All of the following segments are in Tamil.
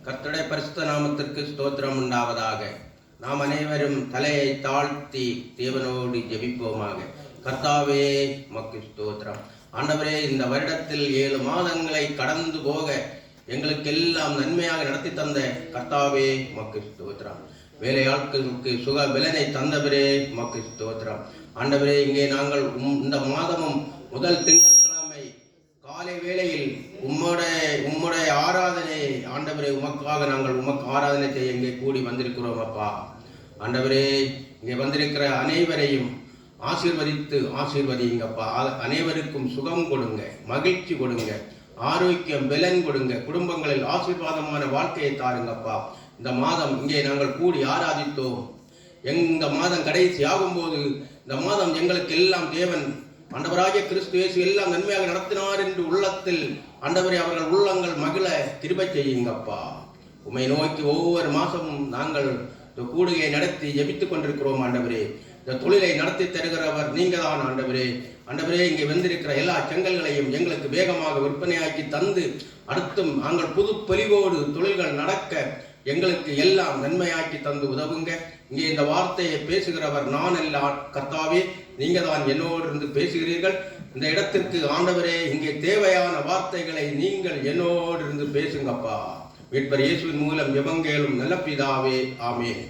கர்த்தருடைய பரிசுத்த நாமத்திற்கு ஸ்தோத்திரம் உண்டாவதாக. நாம் அனைவரும் தலையை தாழ்த்தி தேவனோடு ஜெபிப்போமாக. கர்த்தாவே உமக்கு ஸ்தோத்திரம். ஆண்டவரே, இந்த வருடத்தில் 7 மாதங்களை கடந்து போக எங்களுக்கெல்லாம் நன்மையாக நடத்தி தந்த கர்த்தாவே உமக்கு ஸ்தோத்திரம். வேலையாட்களுக்கு சுக பலனை தந்தவரே உமக்கு ஸ்தோத்திரம். ஆண்டவரே, இங்கே நாங்கள் இந்த மாதமும் முதல் திங்கட்கிழமை காலை வேளையில் உம்முடைய ஆராதனை ஆண்டவரே, உமக்காக நாங்கள் உமக்கு ஆராதனை செய்ய இங்கே கூடி வந்திருக்கிறோம் அப்பா. ஆண்டவரே, இங்கே வந்திருக்கிற அனைவரையும் ஆசீர்வதிங்கப்பா. அனைவருக்கும் சுகம் கொடுங்க, மகிழ்ச்சி கொடுங்க, ஆரோக்கியம் பலன் கொடுங்க, குடும்பங்களில் ஆசீர்வாதமான வாழ்க்கையை தாருங்கப்பா. இந்த மாதம் இங்கே நாங்கள் கூடி ஆராதித்தோம். இந்த மாதம் கடைசி ஆகும்போது இந்த மாதம் எங்களுக்கு எல்லாம் தேவன் ஆண்டவராகிய கிறிஸ்து இயேசு எல்லாம் நன்மையாக நடத்தினார் என்று உள்ளத்தில் ஆண்டவரே அவர்கள் உள்ளங்கள் மகிழ கிருபை செய்யுங்கப்பா. உம்மை நோக்கி ஒவ்வொரு மாசமும் நாங்கள் இந்த கூடுகையை நடத்தி ஜெபித்துக் கொண்டிருக்கிறோம். ஆண்டவரே, இந்த தொழிலை நடத்தி தருகிறவர் நீங்க தான் ஆண்டவரே. ஆண்டவரே, இங்கே வந்திருக்கிற எல்லா செங்கல்களையும் எங்களுக்கு வேகமாக விற்பனையாக்கி தந்து அடுத்தும் நாங்கள் புது பொலிவோடு தொழில்கள் நடக்க எங்களுக்கு எல்லாம் நன்மையாக்கி தந்து உதவுங்க. இங்கே இந்த வார்த்தையை பேசுகிறவர் நான் அல்ல கர்த்தாவே, நீங்க தான் என்னோடு இருந்து பேசுகிறீர்கள். இந்த இடத்திற்கு ஆண்டவரே, இங்கே தேவையான வார்த்தைகளை நீங்கள் என்னோடு இருந்து பேசுங்கப்பா. மீட்பர் இயேசுவின் மூலம் எவங்கேலும் நல்ல பிதாவே, ஆமென்.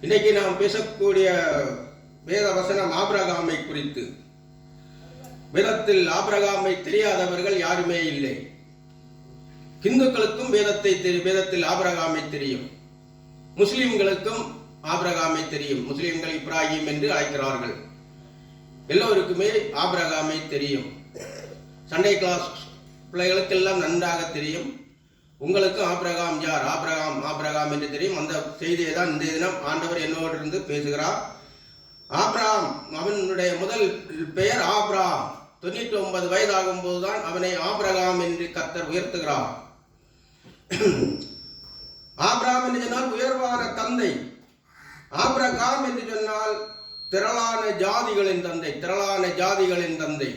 இன்னைக்கு நாம் பேசக்கூடிய வேத வசனம் ஆபிரகாமை குறித்து. வேதத்தில் ஆபிரகாமை தெரியாதவர்கள் யாருமே இல்லை. இந்துக்களுக்கும் வேதத்தில் ஆபிரகாமை தெரியும், முஸ்லிம்களுக்கும் ஆபிரகாமை தெரியும். முஸ்லிம்கள் இப்ராஹிம் என்று அழைக்கிறார்கள். எல்லோருக்குமே ஆபிரகாமை தெரியும். சண்டே கிளாஸ் பிள்ளைகளுக்கெல்லாம் நன்றாக தெரியும். உங்களுக்கு ஆபிரகாம் யார், ஆபிரகாம் என்று தெரியும். அந்த செய்தியை தான் இந்த தினம் ஆண்டவர் என்னோடு இருந்து பேசுகிறார். ஆபிரகாம், அவனுடைய முதல் பெயர் ஆபிரகாம். 99 வயதாகும் போதுதான் அவனை ஆபிரகாம் என்று கர்த்தர் உயர்த்துகிறார். ஆபிரகாம் என்று சொன்னால் உயர்வான தந்தை. ஆபிரகாம் என்று சொன்னால் திரளான ஜாதிகளின் தந்தை.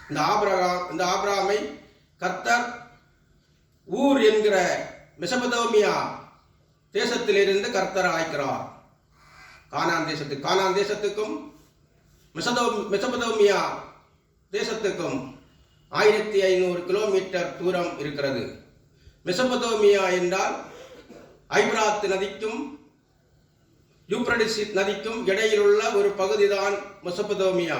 இந்த ஆபிரகாமை கர்த்தர் ஊர் என்கிற மெசபதோமியா தேசத்திலிருந்து கர்த்தர் அழைக்கிறார். கானான் தேசத்துக்கும் மெசபதோமியா தேசத்துக்கும் 1500 கிலோமீட்டர் தூரம் இருக்கிறது. மெசபதோமியா என்றால் ஐபிராத் நதிக்கும் யூப்ரடிஸ் நதிக்கும் இடையிலுள்ள ஒரு பகுதிதான் மெசபதோமியா.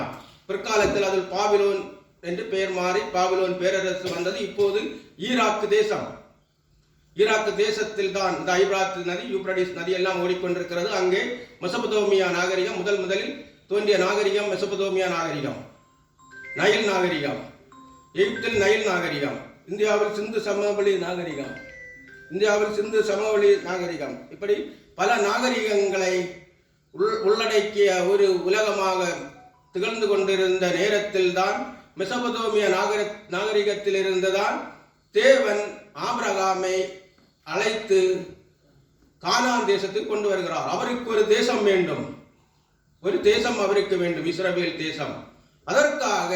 பிற்காலத்தில் அதில் பாபிலோன் என்று பெயர் மாறி பாபிலோன் பேரரசு வந்தது. இப்போது ஈராக்கு தேசத்தில் தான் இந்த ஐபிராத் நதி, யூப்ரடிஸ் நதி எல்லாம் ஓடிக்கொண்டிருக்கிறது. அங்கே மெசபதோமியா நாகரிகம் முதலில் தோன்றிய நாகரிகம் மெசபதோமியா நாகரிகம், நைல் நாகரிகம். எகிப்தில் நைல் நாகரிகம், இந்தியாவில் சிந்து சமவெளி நாகரிகம். இப்படி பல நாகரிகங்களை உள்ளடக்கிய ஒரு உலகமாக திகழ்ந்து கொண்டிருந்த நேரத்தில் தான் மெசபதோமியா நாகரிகத்தில் இருந்துதான் தேவன் ஆபிரகாமை அழைத்து கானான் தேசத்துக்கு கொண்டு வருகிறார். அவருக்கு ஒரு தேசம் வேண்டும், அவருக்கு வேண்டும், இஸ்ரவேல் தேசம். அதற்காக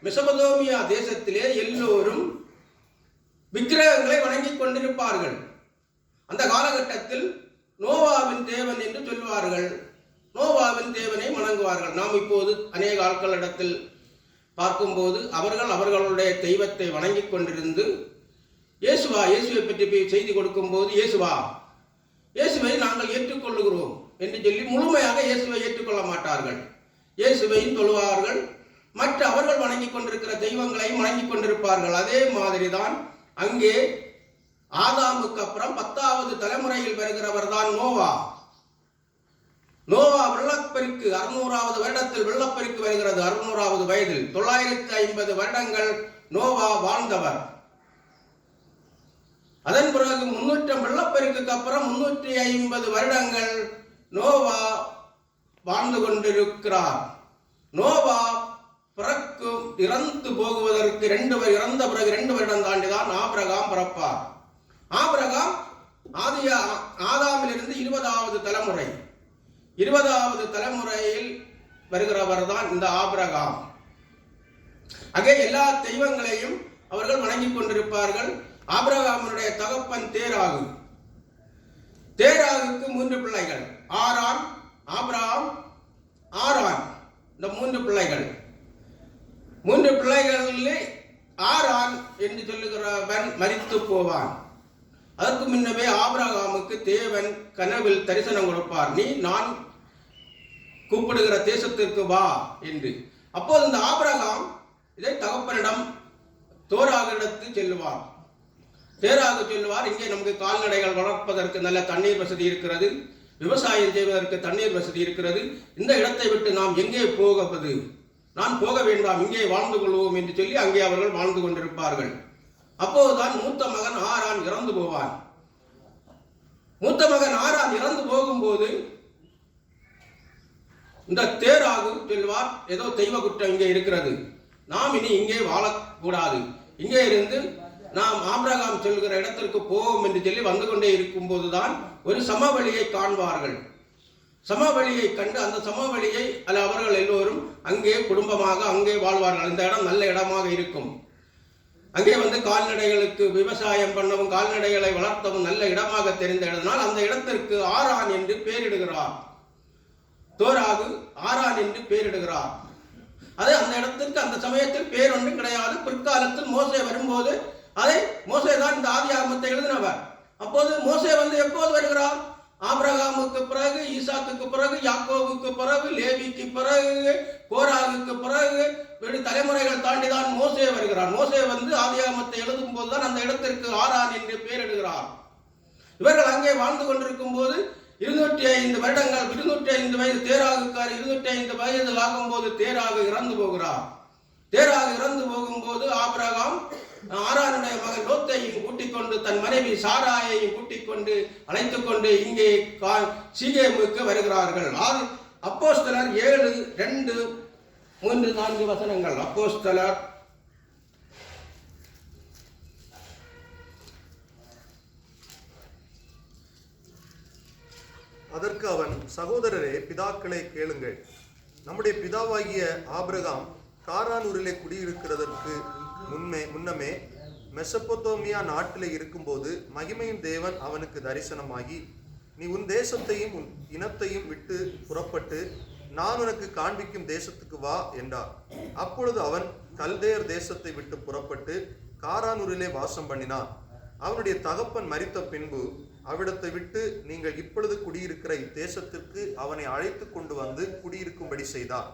மெசபதோமியா தேசத்திலே எல்லோரும் விக்கிரகங்களை வணங்கிக் கொண்டிருப்பார்கள். அந்த காலகட்டத்தில் நோவாவின் தேவன் என்று சொல்வார்கள், நோவாவின் தேவனை வணங்குவார்கள். நாம் இப்போது அநேக ஆட்களிடத்தில் பார்க்கும்போது அவர்களுடைய தெய்வத்தை வணங்கிக் கொண்டிருந்து இயேசுவை பற்றி செய்தி கொடுக்கும் போது இயேசுவை நாங்கள் ஏற்றுக்கொள்ளுகிறோம் என்று சொல்லி முழுமையாக இயேசுவை ஏற்றுக்கொள்ள மாட்டார்கள். இயேசுவையும் தொழுவார்கள், மற்ற அவர்கள் வணங்கிக் கொண்டிருக்கிற தெய்வங்களையும் வணங்கிக் கொண்டிருப்பார்கள். அதே மாதிரிதான் அங்கே ஆதாமுக்கு அப்புறம் 10வது தலைமுறையில் வருகிறவர் தான் நோவா. வெள்ளப்பெருக்கு 600வது வருடத்தில் வெள்ளப்பெருக்கு வருகிறது. 600வது வயதில் 950 வருடங்கள் நோவா வாழ்ந்தவர். அதன் பிறகு 300 வெள்ளப்பெருக்குக்கு அப்புறம் 350 வருடங்கள் நோவா வாழ்ந்து கொண்டிருக்கிறார். நோவா இறந்து போகுவதற்கு இறந்த பிறகு 2 வருடம் தாண்டிதான் ஆபிரகாம் பிறப்பார். ஆபிரகாம் ஆதாமிலிருந்து 20வது தலைமுறை. 20வது தலைமுறையில் வருகிறவர் தான் இந்த ஆபிரகாம். அங்கே எல்லா தெய்வங்களையும் அவர்கள் வணங்கிக் கொண்டிருப்பார்கள். ஆபிரகாமுடைய தகப்பன் தேராகு. தேராகுக்கு 3 பிள்ளைகள், ஆரான், ஆபிரகாம், ஆரான். இந்த 3 பிள்ளைகள். 3 பிள்ளைகளிலே ஆரான் என்று சொல்லுகிறவன் மரித்து போவான். அதற்கு முன்னமே ஆபிரகாமுக்கு தேவன் கனவில் தரிசனம் கொடுப்பார். நீ நான் கூப்பிடுகிற தேசத்திற்கு வா என்று. அப்போது இந்த ஆபிரகாம் இதை தகப்பனிடம் தோராகிடத்து செல்லுவார். தேராக சொல்லுவார், இங்கே நமக்கு கால்நடைகள் வளர்ப்பதற்கு நல்ல தண்ணீர் வசதி இருக்கிறது, விவசாயம் செய்வதற்கு தண்ணீர் வசதி இருக்கிறது. இந்த இடத்தை விட்டு நாம் எங்கே போவது? நான் போக வேண்டாம், இங்கே வாழ்ந்து கொள்வோம் என்று சொல்லி அங்கே அவர்கள் வாழ்ந்து கொண்டிருப்பார்கள். அப்போதுதான் மூத்த மகன் ஆரான் இறந்து போவான். மூத்த மகன் ஆரான் இறந்து போகும்போது இந்த தேராகு சொல்வார், ஏதோ தெய்வ குற்றம் இங்கே இருக்கிறது, நாம் இனி இங்கே வாழக்கூடாது, இங்கே இருந்து நாம் ஆபிரகாம் சொல்கிற இடத்திற்கு போவோம் என்று சொல்லி வந்து கொண்டே இருக்கும் போதுதான் ஒரு சமவெளியை காண்பார்கள். சமவெளியை கண்டு அந்த சமவெளியை அவர்கள் எல்லோரும் அங்கே குடும்பமாக அங்கே வாழ்வார்கள். இந்த இடம் நல்ல இடமாக இருக்கும். அங்கே வந்து கால்நடைகளுக்கு விவசாயம் பண்ணவும் கால்நடைகளை வளர்த்தவும் நல்ல இடமாக தெரிந்த இடத்தினால் அந்த இடத்திற்கு ஆரான் என்று பெயரிடுகிறார். தோராகு ஆரான் என்று பெயரிடுகிறார். அது அந்த இடத்திற்கு அந்த சமயத்தில் பேர் ஒன்றும் கிடையாது. பிற்காலத்தில் மோசே வரும்போது அதை மோசே தான் இந்த ஆதியாகமத்தை எழுதினவர். அப்போது மோசே வந்து எப்போது வருகிறார்? ஆபிரகாமுக்கு பிறகு, ஈசாக்குக்கு பிறகு, யாக்கோவுக்கு பிறகு, லேவிக்கு பிறகு, கோராகுக்கு பிறகு தலைமுறைகள் தாண்டிதான் மோசே வருகிறார். மோசே வந்து ஆதியாகமத்தை எழுதும் போதுதான் அந்த இடத்திற்கு ஆரான் என்று பெயரிடுகிறார். இவர்கள் அங்கே வாழ்ந்து கொண்டிருக்கும் போது 205 வருடங்கள், 205 வயது தேராகுக்கார் 205 வயது ஆகும்போது தேராகு இறந்து போகிறார். தேராகு இறந்து போகும்போது ஆபிரகாம் ஆரானுடைய மகன் லோத்தையும் கூட்டிக் கொண்டு தன் மனைவி சாராயையும் கூட்டிக் கொண்டு அழைத்துக் கொண்டு இங்கே சீகேமுக்கு வருகிறார்கள். அப்போஸ்தலர் 7:2-3-4 வசனங்கள். அப்போஸ்தலர் அதற்கு அவன், சகோதரரே, பிதாக்களை கேளுங்கள். நம்முடைய பிதாவாகிய ஆபிரகாம் காரானூரிலே குடியிருக்கிறதற்கு முன்னமே மெசொப்பொத்தேமியா நாட்டிலே இருக்கும்போது மகிமையின் தேவன் அவனுக்கு தரிசனமாகி, நீ உன் தேசத்தையும் உன் இனத்தையும் விட்டு புறப்பட்டு நான் உனக்கு காண்பிக்கும் தேசத்துக்கு வா என்றார். அப்பொழுது அவன் கல்தேயர் தேசத்தை விட்டு புறப்பட்டு காரானூரிலே வாசம் பண்ணினான். அவனுடைய தகப்பன் மரித்த பின்பு அவ்விடத்தை விட்டு நீங்கள் இப்பொழுது குடியிருக்கிற இத்தேசத்திற்கு அவனை அழைத்து கொண்டு வந்து குடியிருக்கும்படி செய்தார்.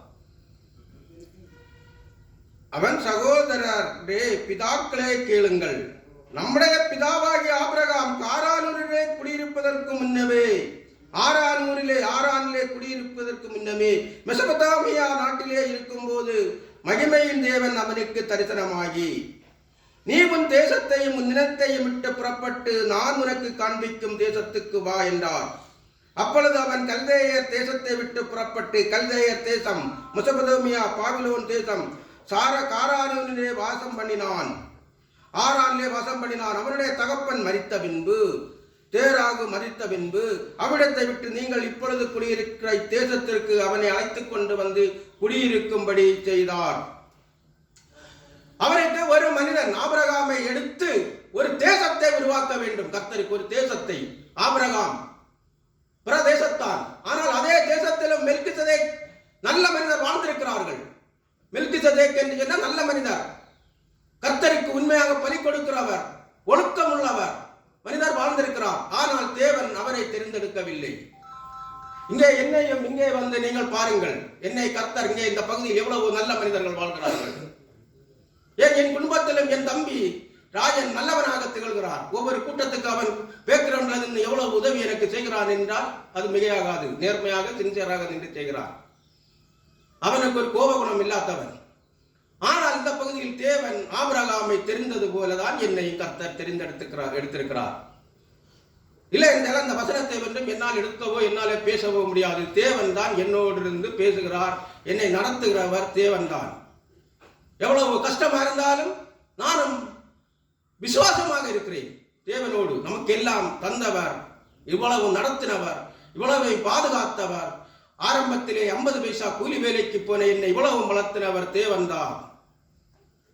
அவன், சகோதரரே, பிதாக்களே கேளுங்கள். நம்முடைய பிதாவாகிய ஆபிரகாம் காரானூரிலே குடியிருப்பதற்கு முன்னமே ஆரானிலே குடியிருப்பதற்கு முன்னமே மெசொப்பொத்தேமியா நாட்டிலே இருக்கும்போது மகிமையின் தேவன் அவனுக்கு தரிசனமாகி, நீ உன் தேசத்தையும் உன் நிலத்தையும் விட்டு புறப்பட்டு நான் உனக்கு காண்பிக்கும் தேசத்துக்கு வா என்றார். அப்பொழுது அவன் கல்தேயர் தேசத்தை விட்டு புறப்பட்டு, கல்தேயர் தேசம் மெசொப்பொத்தேமியா, பாபிலோன் தேசம், காரானூரிலே வாசம் பண்ணினான். ஆரானிலே வாசம் பண்ணினான். அவனுடைய தகப்பன் மரித்த பின்பு, தேராகு மரித்த பின்பு அவ்விடத்தை விட்டு நீங்கள் இப்பொழுது குடியிருக்கிற தேசத்திற்கு அவனை அழைத்துக் கொண்டு வந்து குடியிருக்கும்படி செய்தார். அவனுக்கு ஒரு மனிதன் ஆபிரகாமை எடுத்து ஒரு தேசத்தை உருவாக்க வேண்டும். கர்த்தருக்கு ஒரு தேசத்தை. ஆபிரகாம் பிரதேசத்தான். ஆனால் அதே தேசத்திலும் மெல்கிசதேக் நல்ல மனிதர் வாழ்ந்திருக்கிறார்கள். மெல்கிசதேக் என்று சொன்னால் நல்ல மனிதர், கர்த்தருக்கு உண்மையாக பலி கொடுக்கிறவர், ஒழுக்கம் உள்ளவர் மனிதர் வாழ்ந்திருக்கிறார். ஆனால் தேவன் அவரை தெரிந்தெடுக்கவில்லை. இங்கே என்னையும் இங்கே வந்து நீங்கள் பாருங்கள், என்னை கர்த்தர் இங்கே இந்த பகுதியில் எவ்வளவு நல்ல மனிதர்கள் வாழ்கிறார்கள். என் குடும்பத்திலும் என் தம்பி ராஜன் நல்லவனாக திகழ்கிறார். ஒவ்வொரு கூட்டத்துக்கு அவன் பேக்ரவுண்ட்ல இருந்து எவ்வளவு உதவி எனக்கு செய்கிறான் என்றால் அது மிகையாகாது. நேர்மையாக சின்சியராக நின்று செய்கிறார். அவனுக்கு ஒரு கோபகுணம் இல்லாதவன். ஆனால் இந்த பகுதியில் தேவன் ஆபிரகாமை தெரிந்தது போலதான் என்னையும் கர்த்தர் எடுத்திருக்கிறார். இல்லை என்றால் அந்த வசனத்தை வென்றும் என்னால் எடுக்கவோ என்னாலே பேசவோ முடியாது. தேவன் தான் என்னோடு இருந்து பேசுகிறார். என்னை நடத்துகிறவர் தேவன் தான். எவ்வளவு கஷ்டமா இருந்தாலும் நானும் விசுவாசமாக இருக்கிறேன். தேவனோடு நமக்கு எல்லாம் தந்தவர், இவ்வளவு நடத்தினவர், இவ்வளவை பாதுகாத்தவர், ஆரம்பத்திலே 50 பைசா கூலி வேலைக்கு போன என்னை இவ்வளவு வளர்த்தினவர் தேவன் தான்.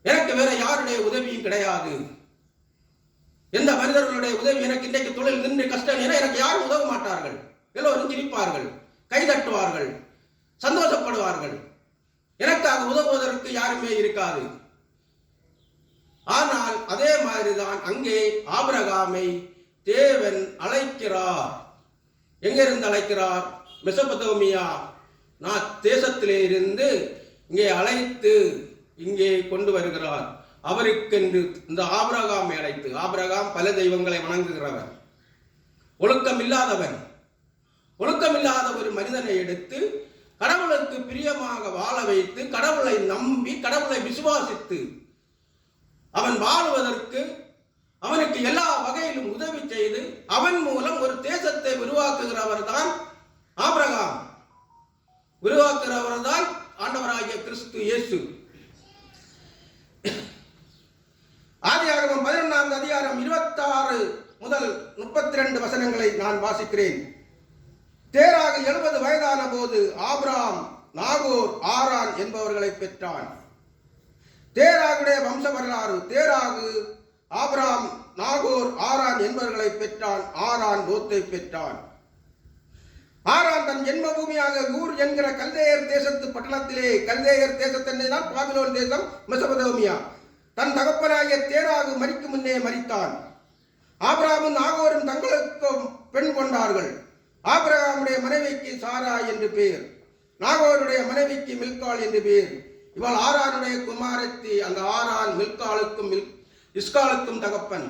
எனக்கு வேற யாருடைய உதவியும் கிடையாது. எந்த மனிதர்களுடைய உதவி எனக்கு இன்றைக்கு தொழில் நின்று கஷ்டம் என எனக்கு யாரும் உதவ மாட்டார்கள். எல்லோரும் சிரிப்பார்கள், கைதட்டுவார்கள், சந்தோஷப்படுவார்கள். எனக்காக உதவுவதற்கு யாருமே இருக்காது. ஆனால் அதே மாதிரிதான் அங்கே ஆபிரகாமை தேவன் அழைக்கிறார். எங்கிருந்து அழைக்கிறார்? மெசொப்பொத்தேமியா தேசத்திலே இருந்து இங்கே அழைத்து இங்கே கொண்டு வருகிறார். அவருக்கென்று இந்த ஆபிரகாமை அழைத்து, ஆபிரகாம் பல தெய்வங்களை வணங்குகிறவன், ஒழுக்கமில்லாதவன். ஒழுக்கமில்லாத ஒரு மனிதனை எடுத்து கடவுளுக்கு பிரியமாக வாழ வைத்து, கடவுளை நம்பி, கடவுளை விசுவாசித்து அவன் வாழுவதற்கு அவனுக்கு எல்லா வகையிலும் உதவி செய்து அவன் மூலம் ஒரு தேசத்தை உருவாக்குகிறவர் தான் ஆபிரகாம். உருவாக்குகிறவர் தான் ஆண்டவராகிய கிறிஸ்து இயேசு. ஆதியாகமம் 11ஆம் அதிகாரம் 26 முதல் 32 வசனங்களை நான் வாசிக்கிறேன். தேராகு 70 வயதான போது ஆபிராம் நாகோர் ஆரான் என்பவர்களை பெற்றான். தேராகுடைய வம்ச வரலாறு. தேராகு ஆபிராம் நாகோர் ஆரான் என்பவர்களை பெற்றான். ஆரான் லோத்தை பெற்றான். ஆரான் தன் ஜென்ம பூமியாக ஊர் என்கிற கல்தேயர் தேசத்து பட்டணத்திலே, கல்தேயர் தேசத்தன்னை தான் பாபிலோன் தேசம், மெசொப்பொத்தேமியா, தன் தகப்பனாகிய தேராகு மரிக்கும் முன்னே மரித்தான். ஆபிரகாமும் நாகோரும் தங்களுக்கு பெண் கொண்டார்கள். ஆபிரகாமுடைய மனைவிக்கு சாரா என்று பெயர், நாகோருடைய மனைவிக்கு மில்காள் என்று பெயர். இவள் ஆரானுடைய குமாரத்தி. அந்த ஆரான் மில்காளுக்கும் இஸ்காலுக்கும் தகப்பன்.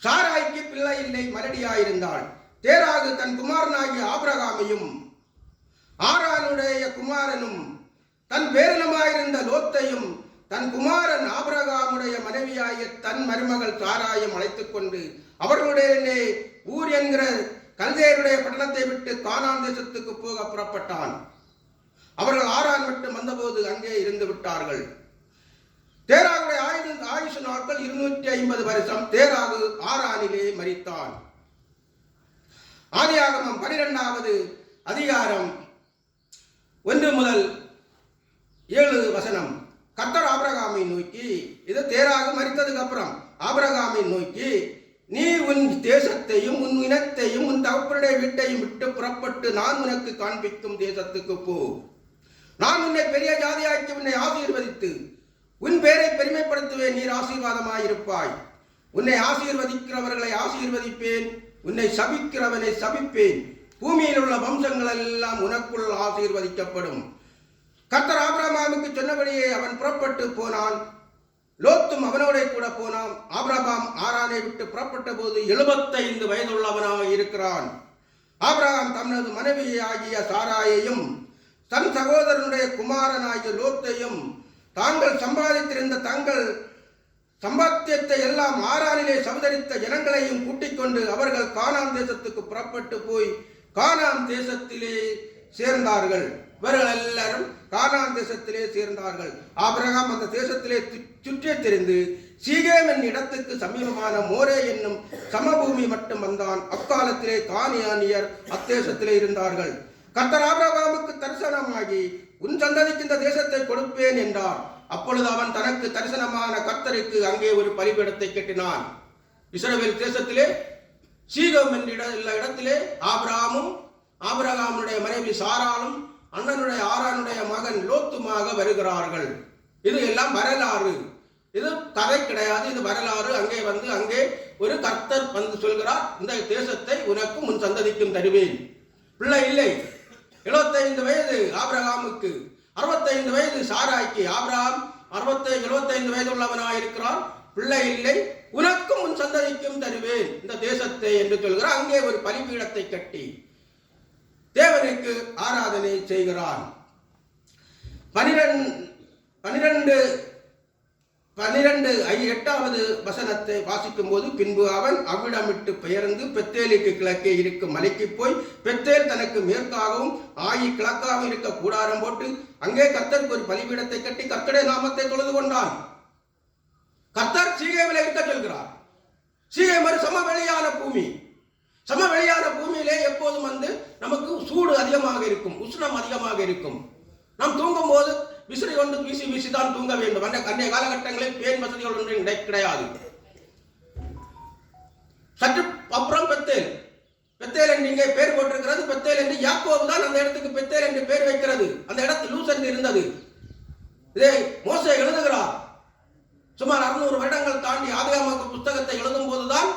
சாராய்க்கு பிள்ளை இல்லை, மலடியாயிருந்தாள். தேராகு தன் குமாரனாகிய ஆபிரகாமையும் ஆரானுடைய குமாரனும் தன் பேரனமாயிருந்த லோத்தையும் தன் குமாரன் ஆபிரகாமுடைய மனைவியாகிய தன் மருமகள் சாராயும் அழைத்துக் கொண்டு அவர்களுடைய ஊர் என்கிற கல்தேயருடைய பட்டணத்தை விட்டு கானான் தேசத்துக்கு போக புறப்பட்டான். அவர்கள் ஆரான் மட்டும் வந்தபோது அங்கே இருந்து விட்டார்கள். தேராகுடைய ஆயுசு நாட்கள் 250 வருஷம். தேராகு ஆரானிலே மரித்தான். ஆதியாகமம் 12ஆவது அதிகாரம் 1 முதல் 7 வசனம். கர்த்தர் ஆபிரகாமை நோக்கி, இது தேராகு மரித்ததுக்கு அப்புறம், ஆபிரகாமை நோக்கி, நீ உன் தேசத்தையும் உன் இனத்தையும் உன் தகப்பனுடைய வீட்டையும் விட்டு புறப்பட்டு நான் உனக்கு காண்பிக்கும் தேசத்துக்கு போ. நான் உன்னை பெரிய ஜாதியாக்கி உன்னை ஆசீர்வதித்து உன் பேரை பெருமைப்படுத்துவேன். நீர் ஆசீர்வாதமாயிருப்பாய். உன்னை ஆசீர்வதிக்கிறவர்களை ஆசீர்வதிப்பேன், உன்னை சபிக்கிறவனை சபிப்பேன். பூமியில் உள்ள வம்சங்கள் எல்லாம் உனக்குள் ஆசீர்வதிக்கப்படும். கர்த்தர் ஆபிரகாமுக்கு சொன்னபடியே அவன் புறப்பட்டு போனான். லோத்தும் அவனோட கூட போனான். ஆபிரகாம் ஆரானை விட்டு புறப்பட்ட போது 75 வயதுள்ளவனாக இருக்கிறான். ஆபிரகாம் தனது மனைவியாகிய சாராயையும் தன் சகோதரனுடைய குமாரனாகிய லோத்தையும் தாங்கள் சம்பாதித்திருந்த தங்கள் சம்பாத்தியத்தை எல்லாம் ஆரானிலே சமுதரித்த ஜனங்களையும் கூட்டிக் கொண்டு அவர்கள் கானான் தேசத்துக்கு புறப்பட்டு போய் கானான் தேசத்திலே சேர்ந்தார்கள். இவர்கள் எல்லாரும் கானான் தேசத்திலே சேர்ந்தார்கள். ஆபிரகாம் அந்த தேசத்திலே சுற்றி திரிந்து சீகேம் என்னும் இடத்துக்கு சமீபமான மோரே என்னும் சமபூமி மட்டும் வந்தான். அக்காலத்திலே கானானியர் அத்தேசத்திலே இருந்தார்கள். கர்த்தர் ஆபிரகாமுக்கு தரிசனமாகி, உன் சந்ததிக்கு இந்த தேசத்தை கொடுப்பேன் என்றார். அப்பொழுது அவன் தனக்கு தரிசனமான கர்த்தருக்கு அங்கே ஒரு பலிபீடத்தை கட்டினான். இஸ்ரவேல் தேசத்திலே சீகேம் என்ற இடத்திலே ஆபிரகாமும் ஆபிரகாமுடைய மனைவி சாராளும் அண்ணனுடைய ஆரானுடைய மகன் லோத்துமாக வருகிறார்கள். இது எல்லாம் வரலாறு, இது கதை கிடையாது, இது வரலாறு. அங்கே வந்து அங்கே ஒரு கர்த்தர் வந்து சொல்கிறார், இந்த தேசத்தை உனக்கும் உன் சந்ததிக்கும் தருவேன். பிள்ளை இல்லை. 75 வயது ஆபிரகாமுக்கு, 65 வயது சாராய்க்கு. ஆபிரகாம் 75 வயது உள்ளவனாக இருக்கிறான். பிள்ளை இல்லை. உனக்கும் உன் சந்ததிக்கும் தருவேன் இந்த தேசத்தை என்று சொல்கிறார். அங்கே ஒரு பலிபீடத்தை கட்டி தேவனுக்கு ஆராதனை செய்கிறான். 8வது வசனத்தை வாசிக்கும் போது, பின்பு அவன் அவ்விடமிட்டு பெயர்ந்து பெத்தேலுக்கு கிழக்கே இருக்கும் மலைக்கு போய் பெத்தேல் தனக்கு மேற்காகவும் ஆயி கிழக்காகவும் இருக்க கூடாரம் போட்டு அங்கே கர்த்தருக்கு ஒரு பலிபீடத்தை கட்டி கர்த்தருடைய நாமத்தை தொழுது கொண்டான். கர்த்தர் சீகேமில் இருக்க சொல்கிறார். சீகேம் ஒரு சமவெளியான பூமி. சமவெளியான பூமியிலே எப்போதும் வந்து நமக்கு சூடு அதிகமாக இருக்கும், உஷ்ணம் அதிகமாக இருக்கும். நாம் தூங்கும் போது விசிறி கொண்டு வீசி வீசி தான் தூங்க வேண்டும். அன்றைய காலகட்டங்களில் பேன் வசதிகள் ஒன்றும் கிடையாது. சற்று அப்புறம் பெத்தேல் என்று இங்கே பேர் போட்டிருக்கிறது. பெத்தேல் என்று யாக்கோபு தான் அந்த இடத்துக்கு பெத்தேல் என்று பேர் வைக்கிறது. அந்த இடத்தில் லூஸ் என்று இருந்தது. இதை மோசே எழுதுகிறார். சுமார் 600 வருடங்கள் தாண்டி ஆதியாகம புத்தகத்தை எழுதும் போதுதான்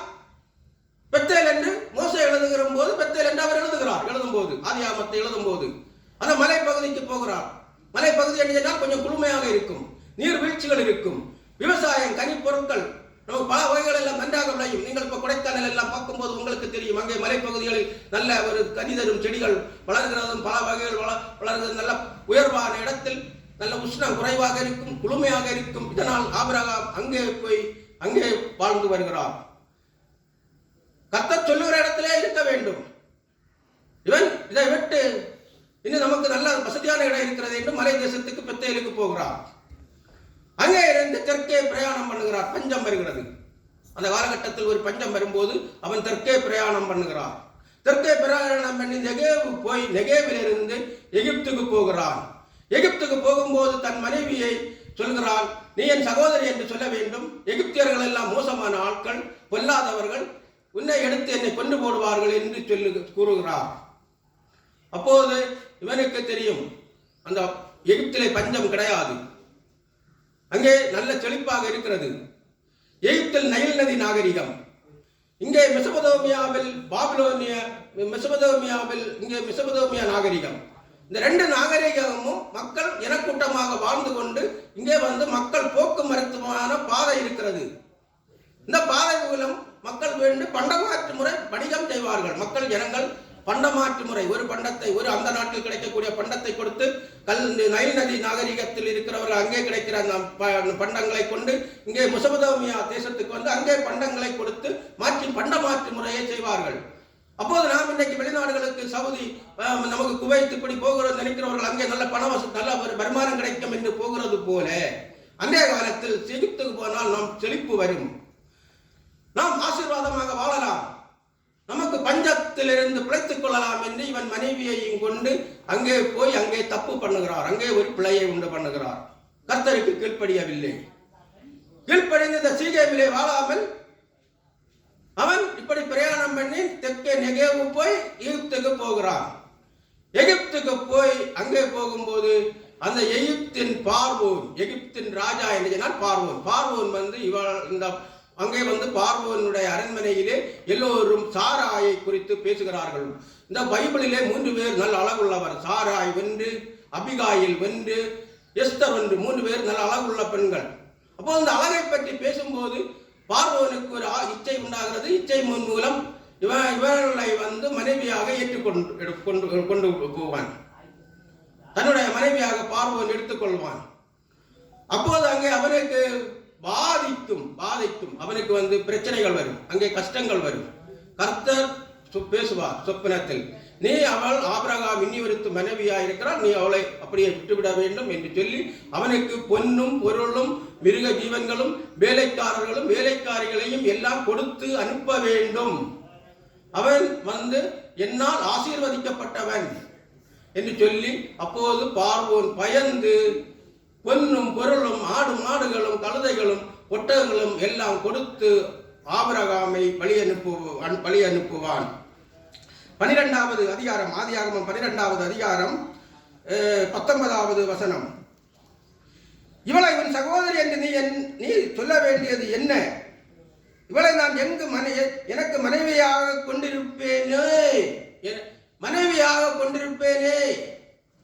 பெத்தேல் என்று மோசே எழுதுகிற போது பெத்தேல் என்று அவர் எழுதும் போது ஆதியாகமத்தை எழுதும் போது அந்த மலைப்பகுதிக்கு போகிறார். மலைப்பகுதி என்று சொன்னால் கொஞ்சம் குளுமையாக இருக்கும், நீர்வீழ்ச்சிகள் இருக்கும், விவசாயம், கனிப்பொருட்கள், நமக்கு பல வகைகள் எல்லாம் நன்றாக விளையும். நீங்கள் இப்போ கொடைக்கானல் எல்லாம் பார்க்கும்போது உங்களுக்கு தெரியும், அங்கே மலைப்பகுதிகளில் நல்ல ஒரு கனிதரும் செடிகள் வளர்கிறதும் பல வகைகள் வளர்கிறது. நல்ல உயர்வான இடத்தில் நல்ல உஷ்ணம் குறைவாக இருக்கும், குளுமையாக இருக்கும். இதனால் ஆபிரகாம் அங்கே வாழ்ந்து வருகிறார். கர்த்தர் சொல்லுகிற இடத்திலே இருக்க வேண்டும். இவன் இதை விட்டு இன்னும் நமக்கு நல்ல வசதியான இடம் இருக்கிறது என்று மலை தேசத்துக்கு பெத்தேலுக்கு போகிறார். அங்கே இருந்து தெற்கே பிரயாணம் பண்ணுகிறார். பஞ்சம் வருகிறது. அந்த காலகட்டத்தில் ஒரு பஞ்சம் வரும்போது அவன் தெற்கே பிரயாணம் பண்ணுகிறார். தெற்கே பிரயாணம் பண்ணி நெகேவிலிருந்து எகிப்துக்கு போகிறான். எகிப்துக்கு போகும்போது தன் மனைவியை சொல்கிறான், நீ என் சகோதரி என்று சொல்ல வேண்டும். எகிப்தியர்கள் எல்லாம் மோசமான ஆட்கள், பொல்லாதவர்கள், உன்னை எடுத்து என்னை கொண்டு போடுவார்கள் என்று கூறுகிறார். அப்போது இவனுக்கு தெரியும், அந்த எகிப்திலே பஞ்சம் கிடையாது, அங்கே நல்ல செழிப்பாக இருக்கிறது. எகிப்தில் நைல் நதி நாகரிகம், இங்கே மெசபதோமியாவில் மெசபதோமியா நாகரிகம். இந்த 2 நாகரிகமும் மக்கள் இனக்கூட்டமாக வாழ்ந்து கொண்டு இங்கே வந்து மக்கள் போக்குவரத்துமான பாதை இருக்கிறது. இந்த பாதை மூலம் மக்கள் வேண்டு பண்டமாற்று முறை வணிகம் செய்வார்கள். ஜனங்கள் பண்டமாற்று முறை, ஒரு பண்டத்தை அந்த நாட்டில் கிடைக்கக்கூடிய பண்டத்தை கொடுத்து நைல் நதி நாகரிகத்தில் இருக்கிறவர்கள் அங்கே கிடைக்கிற பண்டங்களை கொண்டு இங்கே மெசபதோமியா தேசத்துக்கு வந்து அங்கே பண்டங்களை கொடுத்து பண்டமாற்று முறையை செய்வார்கள். அப்போது நாம் இன்னைக்கு வெளிநாடுகளுக்கு சவுதி, நமக்கு குவைத் இப்படி போகிறது நினைக்கிறவர்கள் அங்கே நல்ல நல்ல ஒரு வருமானம் கிடைக்கும் என்று போகிறது போல அன்றைய காலத்தில் எகிப்துக்கு போனால் நாம் செழிப்பு வரும், நாம் ஆசீர்வாதமாக வாழலாம், நமக்கு பஞ்சத்திலிருந்து பிழைத்துக் கொள்ளலாம் என்று இவன் மனைவியையும் கொண்டு அங்கே போய் அங்கே தப்பு பண்ணுகிறார். அங்கே ஒரு பிழையை உண்டு பண்ணுகிறார். கர்த்தருக்கு கீழ்ப்படியவில்லை. கீழ்ப்படிந்து இந்த சீகேமிலே வாழாமல் அவன் இப்படி பிரயாணம் பண்ணி தெற்கே நெகேவு போய் எகிப்துக்கு போகிறான். எகிப்துக்கு போய் அங்கே போகும்போது அந்த எகிப்தின் பார்வோன், எகிப்தின் ராஜா என்று சொன்னால் பார்வோன் வந்து அங்கே வந்து பார்வோனுடைய அரண்மனையிலே எல்லோரும் சாராயை குறித்து பேசுகிறார்கள். இந்த பைபிளிலே 3 பேர் நல்ல அழகுள்ளவர். சாராய் வென்று, அபிகாயில் வென்று, எஸ்தர் வென்று 3 பேர் நல்ல அழகுள்ள பெண்கள். அப்போ அந்த அழகை பற்றி பேசும்போது பார்வோனுக்கு ஒரு இச்சை உண்டாகிறது. இச்சை மூலம் இவர்களை வந்து மனைவியாக ஏற்றுக்கொண்டு போவான். தன்னுடைய மனைவியாக பார்வோன் எடுத்துக்கொள்வான். அப்போது அங்கே அவனுக்கு பாதிக்கும் அவனுக்கு வந்து பிரச்சனைகள் வரும், அங்கே கஷ்டங்கள் வரும். கர்த்தர் பேசுவார் சொப்பனத்தில், நீ அவள் ஆபிரகாம் இன்னிவருக்கு மனைவியா இருக்கிறாள், நீ அவளை அப்படியே விட்டுவிட வேண்டும் என்று சொல்லி அவனுக்கு பொன்னும் பொருளும் மிருக ஜீவன்களும் வேலைக்காரர்களும் வேலைக்காரிகளையும் எல்லாம் கொடுத்து அனுப்ப வேண்டும். அவன் வந்து என்னால் ஆசீர்வதிக்கப்பட்டவன் என்று சொல்லி அப்போது பார்வோன் பயந்து பொன்னும் பொருளும் ஆடு மாடுகளும் கழுதைகளும் ஒட்டகங்களும் எல்லாம் கொடுத்து ஆபிரகாமை வழி அனுப்புவான். 12வது அதிகாரம், ஆதியாகமம் 12வது அதிகாரம் 19வது வசனம். இவளை உன் சகோதரி என்று நீ சொல்ல வேண்டியது என்ன? இவளை நான் எனக்கு மனைவியாக கொண்டிருப்பேனே,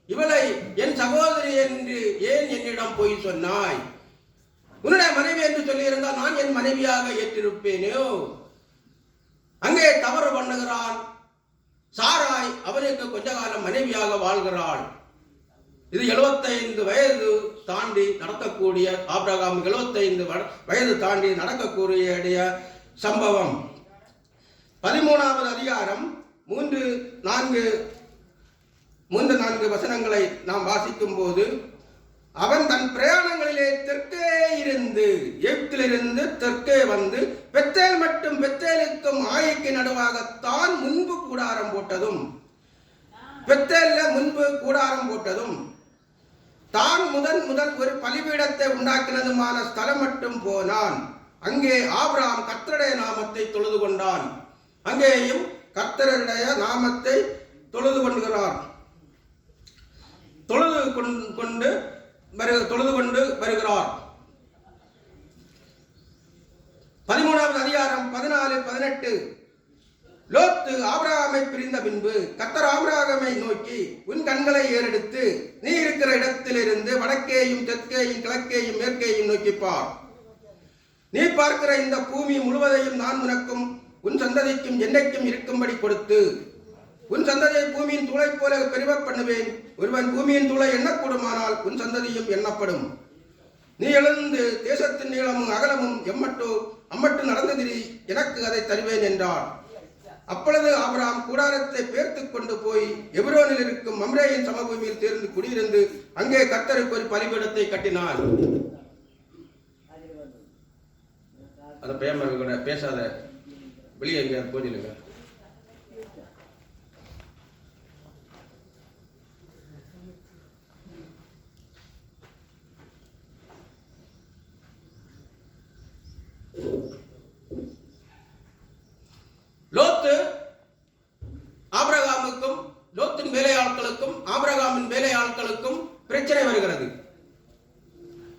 இவளை என் சகோதரி என்று ஏன் என்னிடம் போய் சொன்னாய்? உன்னுடைய மனைவி என்று சொல்லியிருந்தால் நான் என் மனைவியாக ஏற்றிருப்பேனோ? அங்கே தவறு பண்ணுகிறான் சாராய். அவனுக்கு கொஞ்ச காலம் மனைவியாக வாழ்கிறாள். இது 75 வயது தாண்டி நடக்கக்கூடிய, ஆபிரகாம் 75 வயது தாண்டி நடக்கக்கூடிய சம்பவம். 13வது அதிகாரம் 3-4 வசனங்களை நாம் வாசிக்கும் போது, அவன் தன் பிரயாணங்களிலே தெற்கே இருந்து எகிப்திலிருந்து தெற்கே வந்து பெத்தேல் மற்றும் பெத்தேலுக்கும் ஆயிக்கு நடுவாகத்தான் முன்பு கூடாரம் போட்டதும் தான் முதல் ஒரு பலிபீடத்தை உண்டாக்கினதுமான ஸ்தலம் மட்டும் போனான். அங்கே ஆபிரகாம் கர்த்தருடைய நாமத்தை தொழுது கொண்டான். அங்கேயும் கர்த்தருடைய நாமத்தை தொழுது கொண்டுகிறார். தொழுது கொண்டு வருகிறார். 13வது அதிகாரம் 14-18. லோத்து ஆபிரகாமை பிரிந்த பின்பு கர்த்தர் ஆபிரகாமை நோக்கி, உன் கண்களை ஏறெடுத்து நீ இருக்கிற இடத்திலிருந்து வடக்கேயும் தெற்கேயும் கிழக்கேயும் மேற்கேயும் நோக்கி பார். நீ பார்க்கிற இந்த பூமி முழுவதையும் நான் உனக்கும் உன் சந்ததிக்கும் என்றைக்கும் இருக்கும்படி கொடுத்து உன் சந்ததியை பூமியின் தூளை போல பெருக பண்ணுவேன். ஒருவன் பூமியின் தூளை எண்ணக்கூடுமானால் உன் சந்ததியும் எண்ணப்படும். நீ எழுந்து தேசத்தின் நீளமும் அகலமும் அம்மட்டு நடந்ததிரி, எனக்கு அதை தருவேன் என்றார். அப்பொழுது ஆபிரகாம் கூடாரத்தை பேர்த்துக் கொண்டு போய் எபிரோனில் இருக்கும் மம்ரேயின் சமபூமியில் தேர்ந்து குடியிருந்து அங்கே கர்த்தருக்கு ஒரு பலிபீடத்தை கட்டினான். அதை பேம பேசாத, வெளியே எங்க போதிலுங்க. லோத்து ஆபிரகாமுக்கும் லோத்தின் வேலையாட்களுக்கும் ஆபிரகாமின் வேலையாட்களுக்கும் பிரச்சனை வருகிறது.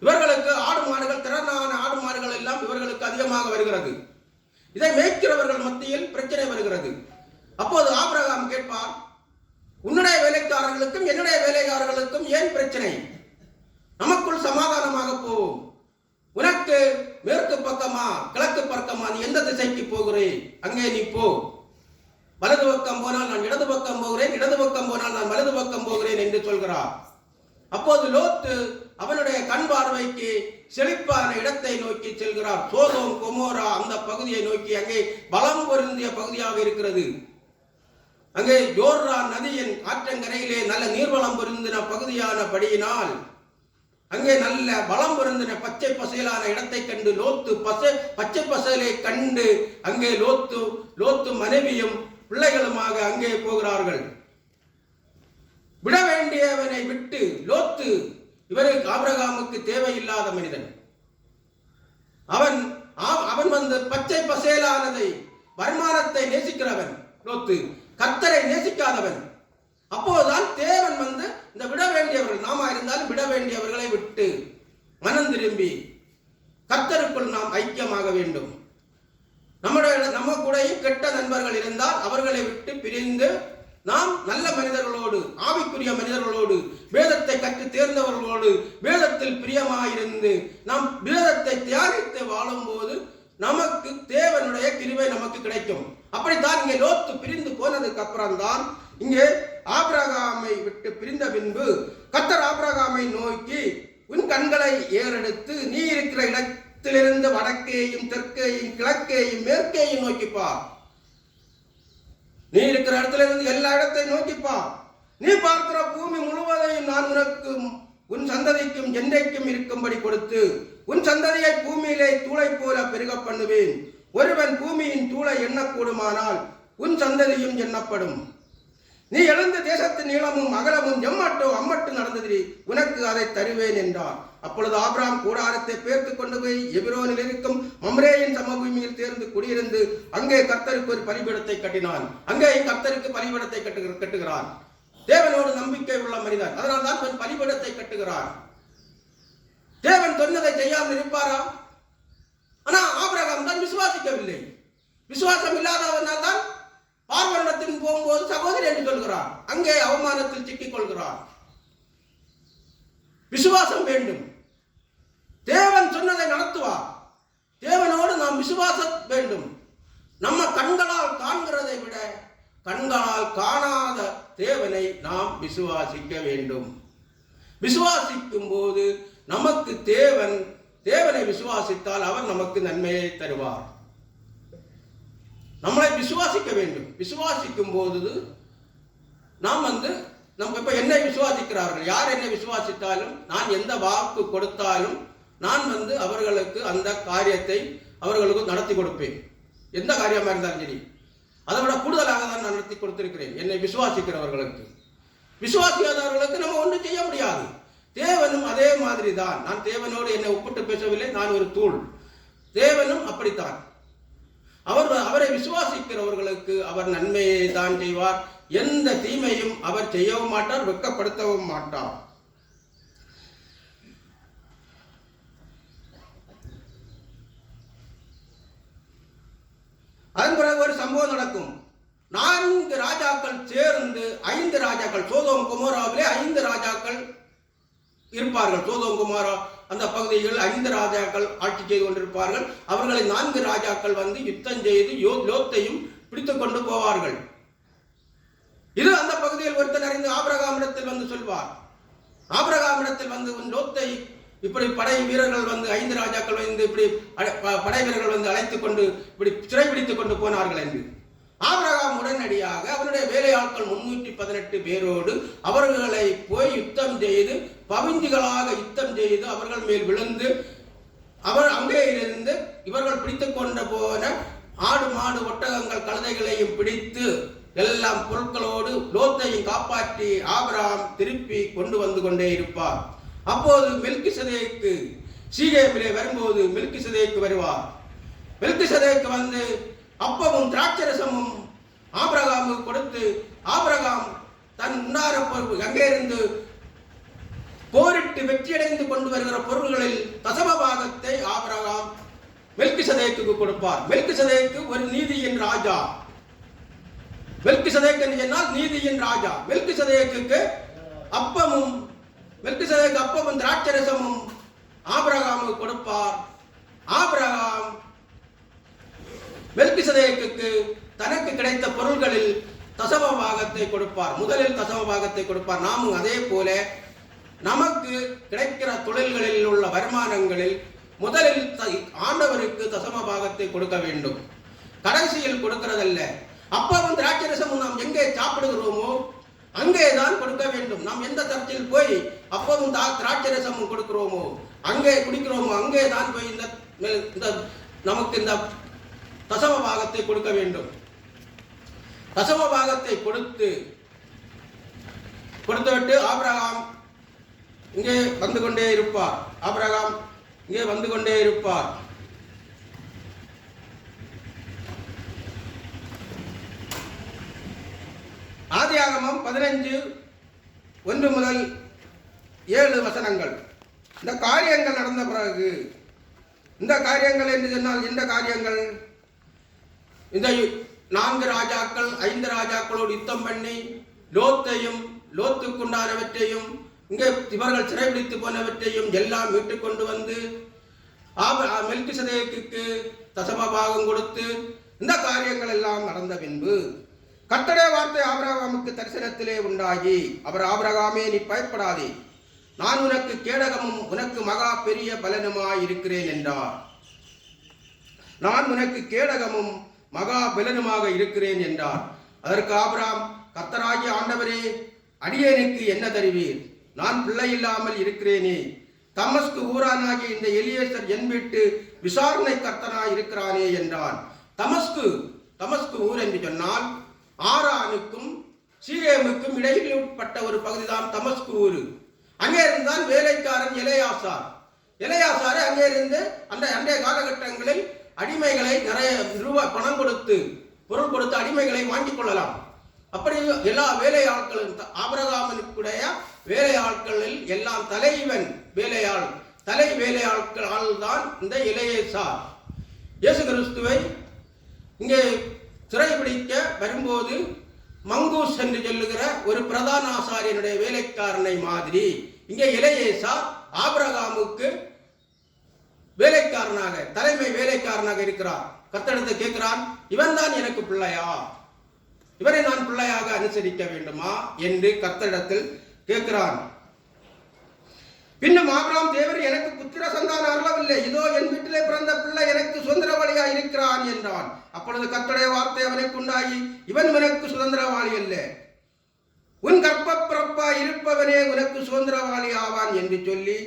இவர்களுக்கு ஆடு மாடுகள், திறனான ஆடு மாடுகள் எல்லாம் இவர்களுக்கு அதிகமாக வருகிறது. இதை மேய்க்கிறவர்கள் மத்தியில் பிரச்சனை வருகிறது. அப்போது ஆபிரகாம் கேட்பார், உன்னுடைய வேலைக்காரர்களுக்கும் என்னுடைய வேலைக்காரர்களுக்கும் ஏன் பிரச்சனை? நமக்குள் சமாதானமாக போவோம். உனக்கு மேற்கு பக்கமா கிழக்கு பக்கமா, நீ எந்த திசைக்கு போகிறேன் அங்கே நீ போ. வலது பக்கம் போனால் நான் இடது பக்கம் போகிறேன், இடது பக்கம் போனால் நான் வலது பக்கம் போகிறேன் என்று சொல்கிறார். அப்போது லோத்து அவனுடைய கண் பார்வைக்கு செழிப்பான இடத்தை நோக்கி செல்கிறார். சோதோம் கொமோரா அந்த பகுதியை நோக்கி, அங்கே பலம் பொருந்திய பகுதியாக இருக்கிறது. அங்கே யோர்தான் நதியின் ஆற்றங்கரையிலே நல்ல நீர்வளம் பொருந்தின படியினால் அங்கே நல்ல பலம் பொருந்தின பச்சை பசையிலான இடத்தை கண்டு லோத்து பச்சை பசையை கண்டு அங்கே லோத்து மனைவியும் பிள்ளைகளுமாக அங்கே போகிறார்கள். விட வேண்டியவனை விட்டு லோத்து, இவருக்கு ஆபிரகாமுக்கு தேவையில்லாத மனிதன். அவன் வந்து பச்சை பசேலானதை வருமானத்தை நேசிக்கிறவன். லோத்து கர்த்தரை நேசிக்காதவன். அப்போதுதான் தேவன் வந்து இந்த விட வேண்டியவர்கள், நாம இருந்தாலும் விட வேண்டியவர்களை விட்டு மனம் திரும்பி கர்த்தருக்குள் நாம் ஐக்கியமாக வேண்டும். நம்ம கூடயும் கெட்ட நண்பர்கள் இருந்தால் அவர்களை விட்டு பிரிந்து நாம் நல்ல மனிதர்களோடு, ஆவிக்குரிய மனிதர்களோடு, வேதத்தை கற்று தேர்ந்தவர்களோடு வேதத்தில் பிரியமாயிருந்து நாம் வேதத்தை தியானித்து வாழும் போது நமக்கு தேவனுடைய கிருபை நமக்கு கிடைக்கும். அப்படித்தான் இங்கே லோத்து பிரிந்து போனதுக்கு அப்புறம் தான் இங்கே ஆபிரகாமை விட்டு பிரிந்த பின்பு கர்த்தர் ஆபிரகாமை நோக்கி, உன் கண்களை ஏறெடுத்து நீ இருக்கிற இடத்திலிருந்து வடக்கேயும் தெற்கேயும் கிழக்கேயும் மேற்கேயும் நோக்கிப்பார். நீ இருக்கிற இடத்துல இருந்து எல்லா இடத்தையும் நோக்கிப்பா. நீ பார்க்கிற பூமி முழுவதையும் நான் உனக்கும் உன் சந்ததிக்கும் என்றைக்கும் இருக்கும்படி கொடுத்து உன் சந்ததியை பூமியிலே தூளை போல பெருக பண்ணுவேன். ஒருவன் பூமியின் தூளை எண்ணக்கூடுமானால் உன் சந்ததியும் எண்ணப்படும். நீ எழுந்த தேசத்தின் நீளமும் அகலமும் அம்மட்டு நடந்ததிரி, உனக்கு அதை தருவேன் என்றார். அப்பொழுது ஆபிரகாம் கூடாரத்தை பேர்த்து கொண்டு போய் எபிரோனில் இருக்கும் மம்ரேயின் சமபூமியில் தேர்ந்து குடியிருந்து அங்கே கர்த்தருக்கு ஒரு பலிபீடத்தை கட்டினான். அங்கேயும் கர்த்தருக்கு பலிபீடத்தை கட்டுகிறான். தேவனோடு நம்பிக்கை உள்ள மனிதன், அதனால் தான் அவன் பலிபீடத்தை கட்டுகிறான். தேவன் சொன்னதை செய்யாமல் இருப்பாரா? ஆனா ஆபிரகாம் தான் விசுவாசிக்கவில்லை. விசுவாசம் இல்லாதவனால் தான் பார்வனிடத்தின் போகும்போது சகோதரி என்று சொல்கிறார். அங்கே அவமானத்தில் சிக்கிக் கொள்கிறார். விசுவாசம் வேண்டும். தேவன் சொன்னதை நடத்துவார். தேவனோடு நாம் விசுவாசம் வேண்டும். நம்ம கண்களால் காண்கிறதை விட கண்களால் காணாத தேவனை நாம் விசுவாசிக்க வேண்டும். விசுவாசிக்கும் போது நமக்கு தேவனை விசுவாசித்தால் அவர் நமக்கு நன்மையை தருவார். நம்மளை விசுவாசிக்க வேண்டும். விசுவாசிக்கும் போது நாம் நம்ம இப்ப என்னை விசுவாசிக்கிறார்கள். யார் என்னை விசுவாசித்தாலும், நான் எந்த வாக்கு கொடுத்தாலும் நான் அவர்களுக்கு அந்த காரியத்தை அவர்களுக்கு நடத்தி கொடுப்பேன். எந்த காரியமா இருந்தாலும் சரி, அதை விட கூடுதலாக தான் நான் நடத்தி கொடுத்திருக்கிறேன் என்னை விசுவாசிக்கிறவர்களுக்கு. விசுவாசிக்காதவர்களுக்கு நம்ம ஒன்றும் செய்ய முடியாது. தேவனும் அதே மாதிரி தான். நான் தேவனோடு என்னை ஒப்பிட்டு பேசவில்லை, நான் ஒரு தூள். தேவனும் அப்படித்தான். அவரை விசுவாசிக்கிறவர்களுக்கு அவர் நன்மையை தான் செய்வார். எந்த தீமையும் அவர் செய்யவும் மாட்டார், வெட்கப்படுத்தவும் மாட்டார். அதன் பிறகு ஒரு சம்பவம் நடக்கும். 4 ராஜாக்கள் சேர்ந்து 5 ராஜாக்கள், சோதோம் குமோராவிலே 5 ராஜாக்கள் இருப்பார்கள். சோதோம் குமாரா அந்த பகுதிகள் 5 ராஜாக்கள் ஆட்சி செய்து கொண்டிருப்பார்கள். அவர்களை 4 ராஜாக்கள் வந்து யுத்தம் செய்து லோத்தையும் பிடித்துக் கொண்டு போவார்கள். இது அந்த பகுதியில் ஒருத்தர் அறிந்து ஆபிரகாமிடத்தில் வந்து சொல்வார். ஆபிரகாமிடத்தில் வந்து லோத்தை இப்படி படை வீரர்கள் வந்து 5 ராஜாக்கள் வந்து இப்படி படை வீரர்கள் வந்து அழைத்துக் கொண்டு இப்படி சிறைபிடித்துக் கொண்டு போனார்கள் என்று. ஆபிரகாம் உடனடியாக அவருடைய வேலையாட்கள் 318 பேரோடு அவர்களை போய் யுத்தம் செய்து பவிஞ்சிகளாக யுத்தம் செய்து அவர்கள் மேல் விழுந்து அவர் அங்கே இருந்து இவர்கள் பிடித்துக் கொண்டு போன ஆடு மாடு ஒட்டகங்கள் கழுதைகளையும் பிடித்து எல்லாம் பொருட்களோடு லோத்தையும் காப்பாற்றி ஆபிரகாம் திருப்பி கொண்டு வந்து கொண்டே இருப்பார். அப்போது மெல்கிசதேக்கு சீகேமிலே வரும்போது மெல்கிசதேக்கு வருவார். மெல்கிசதேக்கு வந்து அப்பமும் திராட்சரசமும் ஆபிரகாமுக்கு கொடுத்து ஆபிரகாம் தன் உண்டார பொறுப்பு அங்கே இருந்து போரிட்டு வெற்றியடைந்து கொண்டு வருகிற பொருள்களில் தசம பாகத்தை ஆபிரகாம் மெல்கிசதேக்கு கொடுப்பார். மெல்கிசதேக்கு ஒரு நீதியின் ராஜா. மெல்கிசதேக்கு என்று சொன்னால் நீதியின் ராஜா. மெல்கிசதேக்கு அப்பமும் திராட்சரசமும் ஆபிரகாமுக்கு கொடுப்பார். ஆபிரகாம் மெல்கிசதேக்கு தனக்கு கிடைத்த பொருள்களில் தசம பாகத்தை கொடுப்பார். முதலில் தசம பாகத்தை கொடுப்பார். நாமும் அதே போல நமக்கு கிடைக்கிற தொழில்களில் உள்ள வருமானங்களில் முதலில் ஆண்டவருக்கு தசம பாகத்தை கொடுக்க வேண்டும், கடைசியில் கொடுக்கிறதல்ல. அப்பவும் திராட்சரசமும் நாம் எங்கே சாப்பிடுகிறோமோ அங்கேதான் கொடுக்க வேண்டும். நாம் எந்த சர்ச்சில் போய் அப்பவும் திராட்சரசமும் கொடுக்கிறோமோ அங்கே குடிக்கிறோமோ அங்கே தான் போய் இந்த நமக்கு இந்த தசம பாகத்தை கொடுக்க வேண்டும். தசம பாகத்தை கொடுத்துவிட்டு ஆபிரகாம் இங்கே வந்து கொண்டே இருப்பார். ஆபிரகாம் இங்கே வந்து கொண்டே இருப்பார். ஆதியாகமம் 15:1 முதல் 7 வசனங்கள். இந்த காரியங்கள் நடந்த பிறகு, இந்த காரியங்கள் என்று சொன்னால் இந்த காரியங்கள், இந்த 4 ராஜாக்கள் 5 ராஜாக்களோடு யுத்தம் பண்ணி லோத்தையும் லோத்துக்குண்டானவற்றையும் இங்கே இவர்கள் சிறைபிடித்து போனவற்றையும் எல்லாம் மீட்டுக் கொண்டு வந்து மெல்கிசதேக்கு தசம பாகம் கொடுத்து இந்த காரியங்கள் எல்லாம் நடந்த பின்பு கர்த்தருடைய வார்த்தை ஆபிரகாமுக்கு தரிசனத்திலே உண்டாகி, அவர் ஆபிரகாமே, நீ பயப்படாதே, நான் உனக்கு கேடகமும் உனக்கு மகா பெரிய பலனுமாய் இருக்கிறேன் என்றார். நான் உனக்கு கேடகமும் மகா பலனுமாக இருக்கிறேன் என்றார். அதற்கு ஆபிரகாம், கர்த்தராகிய ஆண்டவரே, அடியேனுக்கு என்ன தருவீர்? நான் பிள்ளை இல்லாமல் இருக்கிறேனே. தமஸ்கு ஊரானாகிய இந்த எலியேசர் என் வீட்டு விசாரணை கர்த்தனாய் இருக்கிறானே என்றான். தமஸ்கு ஊர் என்று சொன்னால் ஆரானுக்கும் சீகேமுக்கும் இடையில் உட்பட்ட ஒரு பகுதிதான் தமஸ்கு ஊர். அங்கே இருந்தால் வேலைக்காரன் எலையாசாரை அங்கே இருந்து அன்றைய காலகட்டங்களில் அடிமைகளை நிறைய பணம் கொடுத்து பொருள் கொடுத்து அடிமைகளை வாங்கிக் கொள்ளலாம். அப்படி எல்லா வேலையாட்களும் ஆபிரகாமுடைய வேலையாட்களில் எல்லாம் தலைவன் தலை வேலையாட்கள் தான் இந்த எலியேசார். இயேசு கிறிஸ்துவை இங்கே சிறைபிடிக்க வரும்போது மங்கூஸ் என்று சொல்லுகிற ஒரு பிரதான ஆசாரியனுடைய வேலைக்காரனை மாதிரி இங்கே எலியேசார் ஆபிரகாமுக்கு வேலைக்காரனாக, தலைமை வேலைக்காரனாக இருக்கிறார். கர்த்தரிடத்தை கேட்கிறான், இவன் தான் எனக்கு பிள்ளையா? இவரை நான் பிள்ளையாக அனுசரிக்க வேண்டுமா என்று கர்த்தரிடத்தில் கேட்கிறான். பின்னும் ஆபிரகாம், தேவர் எனக்கு புத்திர சந்தானம் அருளவில்லை, இதோ என் வீட்டிலே பிறந்த பிள்ளை எனக்கு சுதந்திரவாளியா இருக்கிறான் என்றான். அப்பொழுது கர்த்தருடைய வார்த்தை அவனுக்கு உண்டாகி, இவன் உனக்கு சுதந்திரவாளி அல்ல, உன் கர்ப்ப பிறப்பாய் இருப்பவனே உனக்கு சுதந்திரவாளி ஆவான் என்று சொல்லி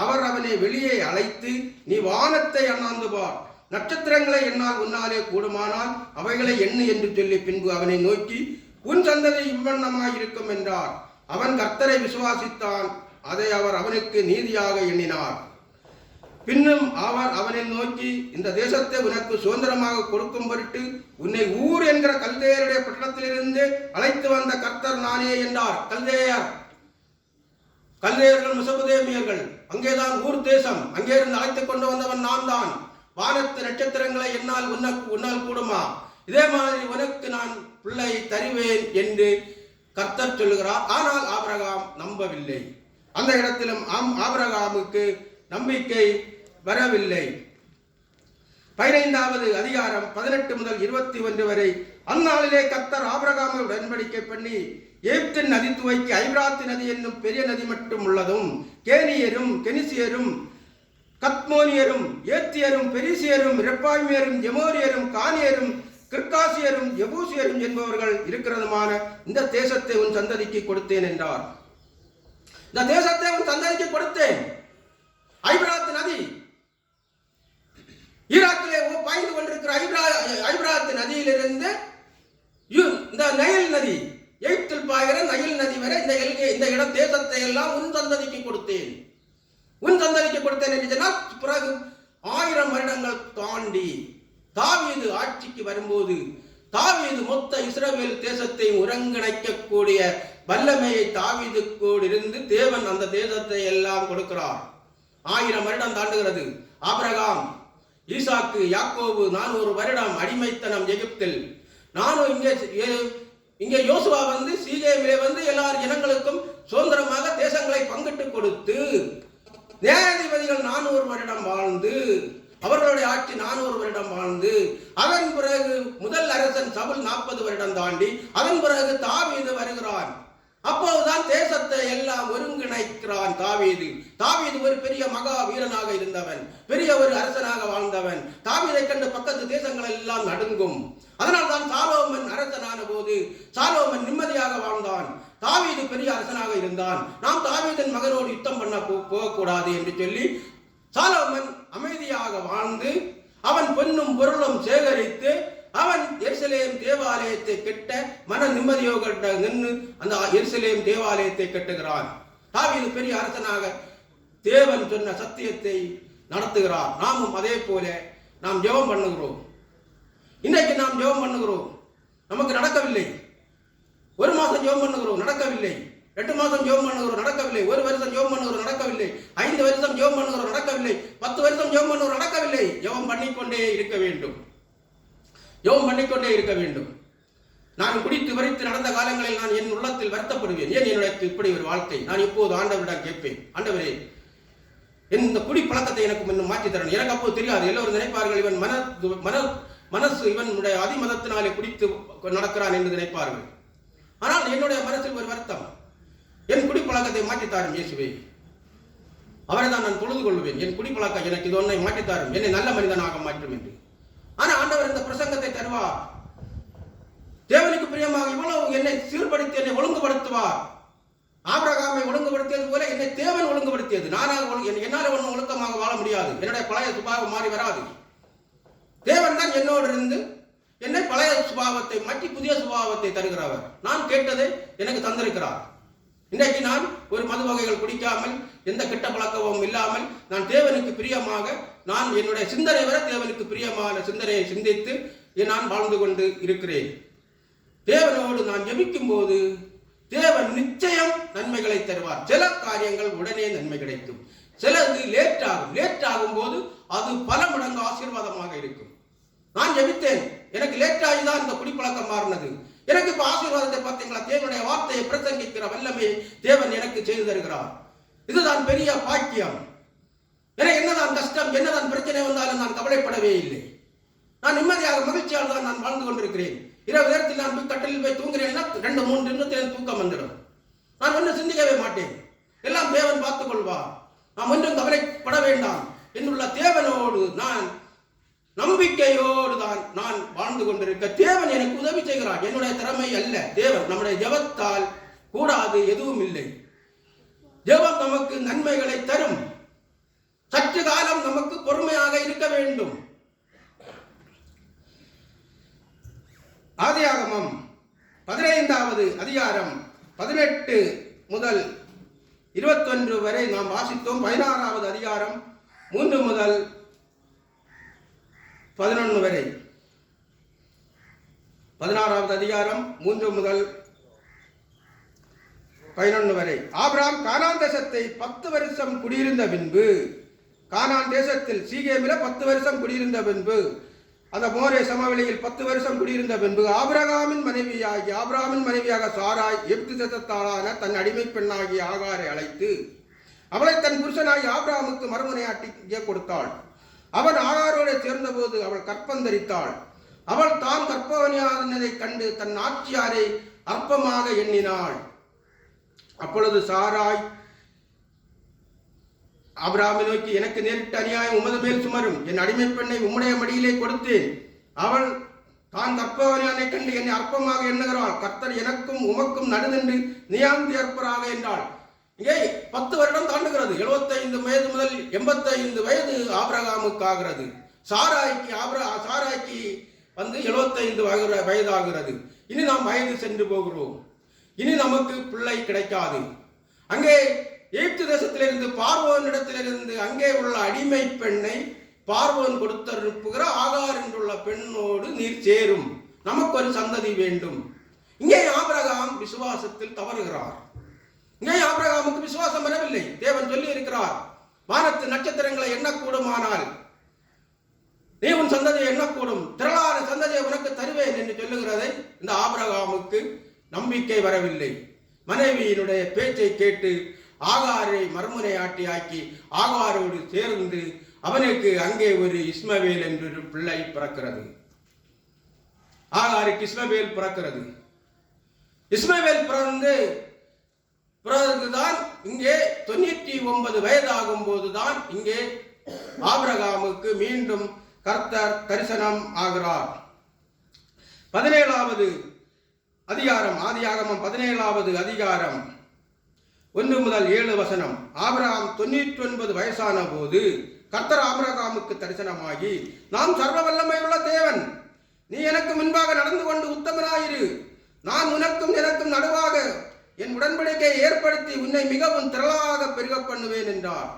அவர் அவனை வெளியே அழைத்து, நீ வானத்தை அண்ணாந்து பார், நட்சத்திரங்களை என்னால் உன்னாலே கூடுமானால் அவைகளை எண்ணு என்று சொல்லி பின்பு அவனை நோக்கி, உன் சந்ததி இவ்வண்ணமாய் இருக்கும் என்றார். அவன் கர்த்தரை விசுவாசித்தான், அதை அவர் அவனுக்கு நீதியாக எண்ணினார். பின்னும் அவர் அவனை நோக்கி, இந்த தேசத்தை உனக்கு சுதந்திரமாக கொடுக்கும் பொருட்டு உன்னை ஊர் என்கிற கல்தேயருடைய பட்டணத்திலிருந்து அழைத்து வந்த கர்த்தர் நானே என்றார். கல்தேயர்கள் மெசொப்பொத்தேமியர்கள், அங்கேதான் ஊர் தேசம். அங்கே இருந்து அழைத்துக் கொண்டு வந்தவன் நான் தான். வானத்து நட்சத்திரங்களை என்னால் உன்னால் கூடுமா? இதே மாதிரி உனக்கு நான் பிள்ளை தருவேன் என்று கர்த்தர் சொல்லுகிறார். ஆனால் ஆபிரகாம் நம்பவில்லை. அந்த இடத்திலும் ஆபிரகாமுக்கு நம்பிக்கை வரவில்லை. 15வது அதிகாரம் 18 முதல் 21 வரை. அந்நாளிலே கர்த்தர் ஆபிரகாமை உடன்படிக்கை பண்ணி எகிப்தின் நதி துவக்கி ஐபிராத்து நதி என்னும் பெரிய நதி மட்டும் உள்ளதும் கேனியரும் கெனிசியரும் கத்மோனியரும் ஏத்தியரும் பெரிசியரும் ரெப்பாய்மியரும் எமோரியரும் கானியரும் கிர்காசியரும் எபூசியரும் என்பவர்கள் இருக்கிறதுமான இந்த தேசத்தை உன் சந்ததிக்கு கொடுத்தேன் என்றார். இந்த தேசத்தை உன் சந்ததிக்கு கொடுத்தேன். ஐபிராத்து நதி, ஈராக்கிலே பாய்ந்து கொண்டிருக்கிற ஐபிராத்து நதியிலிருந்து இந்த நைல் நதி, எகிப்தில் பாய்கிற நைல் நதி வரை இந்த தேசத்தை எல்லாம் உன் சந்ததிக்கு கொடுத்தேன். உன் சந்ததிக்கு கொடுத்தேன் என்று சொன்னால், பிறகு 1000 வருடங்கள் தாண்டி தாவீது ஆட்சிக்கு வரும்போது தாவீது மொத்த இஸ்ரவேல் தேசத்தை ஒருங்கிணைக்கக்கூடிய வல்லமையை தாவீதுக்கோடு இருந்து தேவன் அந்த தேசத்தை எல்லாம் கொடுக்கிறார். 1000 வருடம் தாண்டுகிறது. ஆபிரகாம், ஈசாக்கு, யாக்கோபு 400 வருடம் அடிமைத்தனம் எகிப்தில். நானும் இங்கே யோசுவா வந்து சீகேமிலே வந்து எல்லா இனங்களுக்கும் சுதந்திரமாக தேசங்களை பங்கிட்டு கொடுத்து நியாயாதிபதிகள் 400 வருடம் வாழ்ந்து, அவர்களுடைய ஆட்சி 400 வருடம் வாழ்ந்து, அதன் பிறகு முதல் அரசன் சவுல் 40 வருடம் தாண்டி, அதன் பிறகு தாவீது வருகிறான். அப்போதுதான் தேசத்தை எல்லாம் ஒருங்கிணைக்கிறான் தாவீது. தாவீது ஒரு பெரிய மகா வீரனாக இருந்தவன், பெரிய ஒரு அரசனாக வாழ்ந்தவன். தாவீதை கண்டு பக்கத்து தேசங்கள் எல்லாம் நடுங்கும். அதனால் தான் சாலோமன் அரசனான போது சாலோமன் நிம்மதியாக வாழ்ந்தான். தாவீது பெரிய அரசனாக இருந்தான். நாம் தாவீதின் மகனோடு யுத்தம் பண்ண போகக்கூடாது என்று சொல்லி சாலோமன் அமைதியாக வாழ்ந்து அவன் பொன்னும் பொருளும் சேகரித்து அவன் எருசலேம் தேவாலயத்தை கட்ட மன நிம்மதியோடு நின்று அந்த எருசலேம் தேவாலயத்தை கட்டுகிறான். தாவீது பெரிய அரசனாக தேவன் சொன்ன சத்தியத்தை நடத்துகிறார். நாமும் அதே போல நாம் ஜெபம் பண்ணுகிறோம். இன்றைக்கு நாம் ஜெபம் பண்ணுகிறோம், நமக்கு நடக்கவில்லை. 1 மாதம் ஜெபம் பண்ணுகிறோம், நடக்கவில்லை. 8 மாதம் ஜெபம் பண்ணுகிறோம், நடக்கவில்லை. 1 வருஷம் ஜெபம் பண்ணுகிறோம், நடக்கவில்லை. 5 வருஷம் ஜெபம் பண்ணுகிறோம், நடக்கவில்லை. 10 வருஷம் ஜெபம் பண்ணுகிறோம், நடக்கவில்லை. ஜெபம் பண்ணிக்கொண்டே இருக்க வேண்டும். ஜெபம் பண்ணிக்கொண்டே இருக்க வேண்டும். நான் குடித்து வரித்து நடந்த காலங்களில் நான் என் உள்ளத்தில் வருத்தப்படுவேன். ஏன் என்னுடைய இப்படி ஒரு வாழ்க்கை? நான் இப்போது ஆண்டவரிடம் கேட்பேன், ஆண்டவரே, இந்த குடி பழக்கத்தை எனக்கு இன்னும் மாற்றி தரணும். எனக்கு அப்போது தெரியாது. எல்லோரும் நினைப்பார்கள், இவன் மனசு இவனுடைய அதிமதத்தினாலே குடித்து நடக்கிறான் என்று நினைப்பார்கள். ஆனால் என்னுடைய மனசில் ஒரு வருத்தம், என் குடிப்பழக்கத்தை மாற்றித்தாரும் இயேசுவே. அவரை தான் நான் தொழுது கொள்வேன். என் குடிப்பழக்கம் எனக்கு இது ஒன்றை மாற்றித்தாரும், என்னை நல்ல மனிதனாக மாற்றும் என்று. ஆனால் ஆண்டவர் இந்த பிரசங்கத்தை தருவார். தேவனுக்கு பிரியமாக இவ்வளவு என்னை சீர்படுத்தி என்னை ஒழுங்குபடுத்துவார். ஆபிரகாமை ஒழுங்குபடுத்தியது போல என்னை தேவன் ஒழுங்குபடுத்தியது. என்னால் ஒன்றும் ஒழுக்கமாக வாழ முடியாது. என்னுடைய பழைய சுபாவம் மாறி வராது. தேவன் தான் என்னோடு இருந்து என்னை பழைய சுபாவத்தை மாற்றி புதிய சுபாவத்தை தருகிறவர். நான் கேட்டதை எனக்கு தந்திருக்கிறார். இன்றைக்கு நான் ஒரு மது வகைகள் குடிக்காமல், எந்த கெட்ட பழக்கமும் இல்லாமல், நான் தேவனுக்கு பிரியமாக, நான் என்னுடைய சிந்தனை வர தேவனுக்கு பிரியமான சிந்தனையை சிந்தித்து நான் வாழ்ந்து கொண்டு இருக்கிறேன். தேவனோடு நான் ஜெபிக்கும் போது தேவன் நிச்சயம் நன்மைகளை தருவார். சில காரியங்கள் உடனே நன்மை கிடைக்கும், சிலது லேட் ஆகும். லேட் ஆகும் போது அது பல மடங்கு ஆசீர்வாதமாக இருக்கும். நான் ஜெபித்தேன், எனக்கு லேட் ஆகிதான் இந்த குடிப்பழக்கம் மாறினது. எனக்கு இப்ப ஆசீர்வாதத்தை பார்த்தீங்களா? தேவனுடைய வார்த்தையை பிரசங்கிக்கிற வல்லமையை தேவன் எனக்கு செய்து தருகிறார். இதுதான் பெரிய பாக்கியம். எனக்கு என்னதான் கஷ்டம், என்னதான் பிரச்சனை வந்தாலும் நான் கவலைப்படவே இல்லை. நான் நிம்மதியாக மகிழ்ச்சியாக தான் நான் வாழ்ந்து கொண்டிருக்கிறேன். இரவு நேரத்தில் நான் போய் கட்டிலில் போய் தூங்குகிறேன்னா 2-3 நிமிடத்தில் தூக்கம் வந்துடும். நான் ஒன்றும் சிந்திக்கவே மாட்டேன். எல்லாம் தேவன் பார்த்துக் கொள்வார். நாம் ஒன்றும் கவலைப்பட வேண்டாம். என்னுள்ள தேவனோடு நான் நம்பிக்கையோடு தான் நான் வாழ்ந்து கொண்டிருக்க தேவன் எனக்கு உதவி செய்கிறார். என்னுடைய திறமை அல்ல, தேவன். நம்முடைய ஜெபத்தால் கூடாது எதுவும் இல்லை. ஜெபம் நமக்கு நன்மைகளை தரும். சற்று காலம் நமக்கு பொறுமையாக இருக்க வேண்டும். ஆதியாகமம் 15வது அதிகாரம் 18 முதல் 21 வரை நாம் வாசித்தோம். 16வது அதிகாரம் 3 முதல் 11 வரை. 16வது அதிகாரம் 3 முதல் 11 வரை. ஆபிரகாம் கானான் தேசத்தை 10 வருஷம் குடியிருந்த பின்பு, கானான் தேசத்தில் சீகேமில 10 வருஷம் குடியிருந்த பின்பு, அந்த மோரே சமவெளியில் 10 வருஷம் குடியிருந்த பின்பு, ஆபிரகாமின் மனைவியாக சாராய் எகிப்து தேசத்தாளான தன் அடிமை பெண்ணாகிய ஆகாரை அழைத்து அவளை தன் புருஷனாகி ஆபிரகாமுக்கு மறுமனையாட்டி கொடுத்தாள். அவன் ஆகாரோடு சேர்ந்தபோது அவள் கற்பந்தரித்தாள். அவள் தான் கற்பவனியானதை கண்டு தன் ஆட்சியாரை அற்பமாக எண்ணினாள். அப்பொழுது சாராய் ஆபிரகாமை நோக்கி, எனக்கு நேரிட்ட அநியாயம் உமது மேல் சுமரும். என் அடிமை பெண்ணை உம்முடைய மடியிலே கொடுத்தேன். அவள் தான் கற்பவனியானை கண்டு என்னை அற்பமாக எண்ணுகிறாள். கர்த்தர் எனக்கும் உமக்கும் நடுநின்று நியாயம் ஏற்பராக என்றாள். இங்கே 10 வருடம் தாண்டுகிறது. 75 வயது முதல் 85 வயது ஆபிரகாமுக்கு ஆகிறது. சாராய்க்கு வந்து 75 வயதாகிறது. இனி நாம் வயது சென்று போகிறோம். இனி நமக்கு பிள்ளை கிடைக்காது. அங்கே எகிப்து தேசத்திலிருந்து பார்வோனிடத்திலிருந்து அங்கே உள்ள அடிமை பெண்ணை பார்வோன் கொடுத்தனுப்புகிற ஆகார் என்றுள்ள பெண்ணோடு நீர் சேரும், நமக்கு ஒரு சந்ததி வேண்டும். இங்கே ஆபிரகாம் விசுவாசத்தில் தவறுகிறார். இங்கே ஆபிரகாமுக்கு விசுவாசம் வரவில்லை. தேவன் சொல்லி இருக்கிறார், வானத்து நட்சத்திரங்களை எண்ணக்கூடுமானால் நீ உன் சந்ததியை எண்ணக்கூடும், திரளான சந்ததியை உனக்கு தருவேன் என்று சொல்லுகிறதை இந்த ஆபிரகாமுக்கு நம்பிக்கை வரவில்லை. மனைவியினுடைய பேச்சை கேட்டு ஆகாரை மறுமனையாட்டி ஆக்கி ஆகாரோடு சேர்ந்து அவனுக்கு அங்கே ஒரு இஸ்மவேல் என்ற ஒரு பிள்ளை பிறக்கிறது. ஆகாருக்கு இஸ்மவேல் பிறக்கிறது. இஸ்மவேல் பிறகுதான் இங்கே 99 வயதாகும் போதுதான் இங்கே ஆபிரகாமுக்கு மீண்டும் கர்த்தர் தரிசனம் ஆகிறார். 17வது அதிகாரம், ஆதியாகமம் 17வது அதிகாரம் 1 முதல் 7 வசனம். ஆபிரகாம் 99 வயசான போது கர்த்தர் ஆபிரகாமுக்கு தரிசனமாகி, நாம் சர்வ வல்லமையுள்ள தேவன், நீ எனக்கு முன்பாக நடந்து கொண்டு உத்தமனாயிரு. நான் உனக்கும் எனக்கும் நடுவாக என் உடன்படிக்கையை ஏற்படுத்தி உன்னை மிகவும் திரளாக பெருக பண்ணுவேன் என்றார்.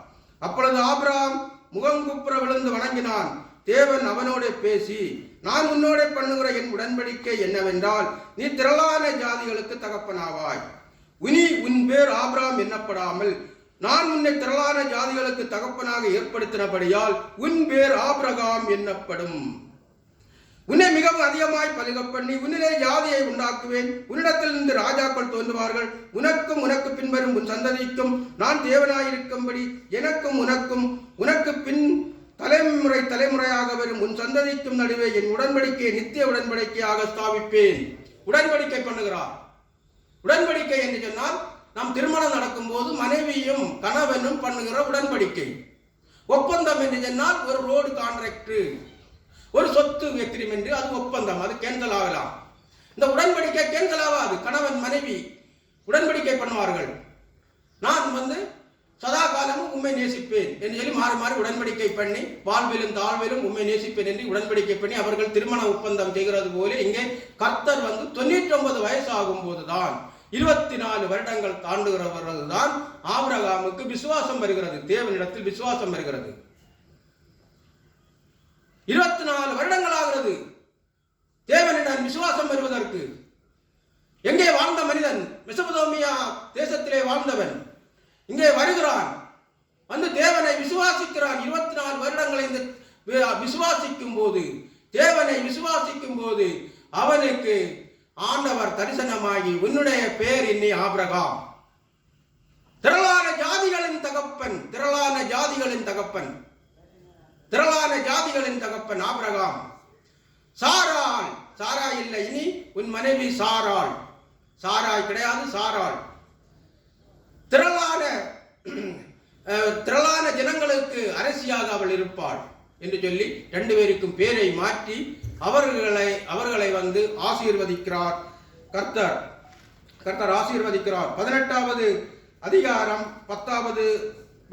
அப்பொழுது ஆபிரகாம் முகங்குப்புற விழுந்து வணங்கினான். தேவன் அவனோட பேசி, நான் உன்னோட பண்ணுகிற என் உடன்படிக்கை என்னவென்றால், நீ திரளான ஜாதிகளுக்கு தகப்பனாவாய். உன் பேர் ஆபிரகாம் எண்ணப்படாமல் நான் உன்னை திரளான ஜாதிகளுக்கு தகப்பனாக ஏற்படுத்தினபடியால் உன் பேர் ஆபிரகாம் எண்ணப்படும். உன்னை மிகவும் அதிகமாய் பலுக பண்ணி உன்னிலே ஜாதியை உண்டாக்குவேன். உன்னிடத்திலிருந்து ராஜாக்கள் தோன்றுவார்கள். உனக்கும் உனக்கு பின்வரும் உன் சந்ததிக்கும் நான் தேவனாயிருக்கும்படி எனக்கும் உனக்கு பின் தலைமுறையாக வரும் உன் சந்ததிக்கும் நடுவே என் உடன்படிக்கையை நித்திய உடன்படிக்கையாக ஸ்தாபிப்பேன். உடன்படிக்கை பண்ணுகிறார். உடன்படிக்கை என்று சொன்னால் நாம் திருமணம் நடக்கும் போது மனைவியும் கணவனும் பண்ணுகிற உடன்படிக்கை. ஒப்பந்தம் என்று சொன்னால் ஒரு ரோடு கான்ட்ராக்ட், ஒரு சொத்து எக்ரிமெண்ட், அது ஒப்பந்தம், அது கேன்சல் ஆகலாம். இந்த உடன்படிக்கை கேன்சல் ஆகாது. கணவன் மனைவி உடன்படிக்கை பண்ணுவார்கள். நான் சதா காலமும் உண்மை நேசிப்பேன் என்று சொல்லி மாறி மாறி உடன்படிக்கை பண்ணி வாழ்விலும் தாழ்விலும் உண்மை நேசிப்பேன் என்று உடன்படிக்கை பண்ணி அவர்கள் திருமண ஒப்பந்தம் செய்கிறது போல இங்கே கர்த்தர் 99 வயசு ஆகும் போதுதான் 24 வருடங்கள் தாண்டுகிறவர்கள்தான் ஆபிரகாமுக்கு விசுவாசம் வருகிறது. தேவனிடத்தில் விசுவாசம் வருகிறது. 24 வருடங்கள் ஆகிறது தேவனிடம் விசுவாசம் வருவதற்கு. எங்கே வாழ்ந்த மனிதன்? மெசொப்பொத்தாமியா தேசத்திலே வாழ்ந்தவன் இங்கே வருகிறான், வந்து தேவனை விசுவாசிக்கிறான். 24 வருடங்களை விசுவாசிக்கும் போது, தேவனை விசுவாசிக்கும் போது அவனுக்கு ஆண்டவர் தரிசனமாகி, உன்னுடைய பெயர் இன்னி ஆபிரகாம், திரளான ஜாதிகளின் தகப்பன், திரளான ஜாதிகளின் தகப்பன், திரளான ஜாதிகளின் தகப்பன் ஆபிரகாம். சாராய் இல்லை, இனி உன் மனைவி சாராள். சாராய் கிடையாது, சாராள். திரளான ஜனங்களுக்கு அரசியாக அவள் இருப்பாள் என்று சொல்லி 2 பேருக்கும் பேரை மாற்றி அவர்களை ஆசீர்வதிக்கிறார் கர்த்தர் ஆசீர்வதிக்கிறார். 18வது அதிகாரம் 10வது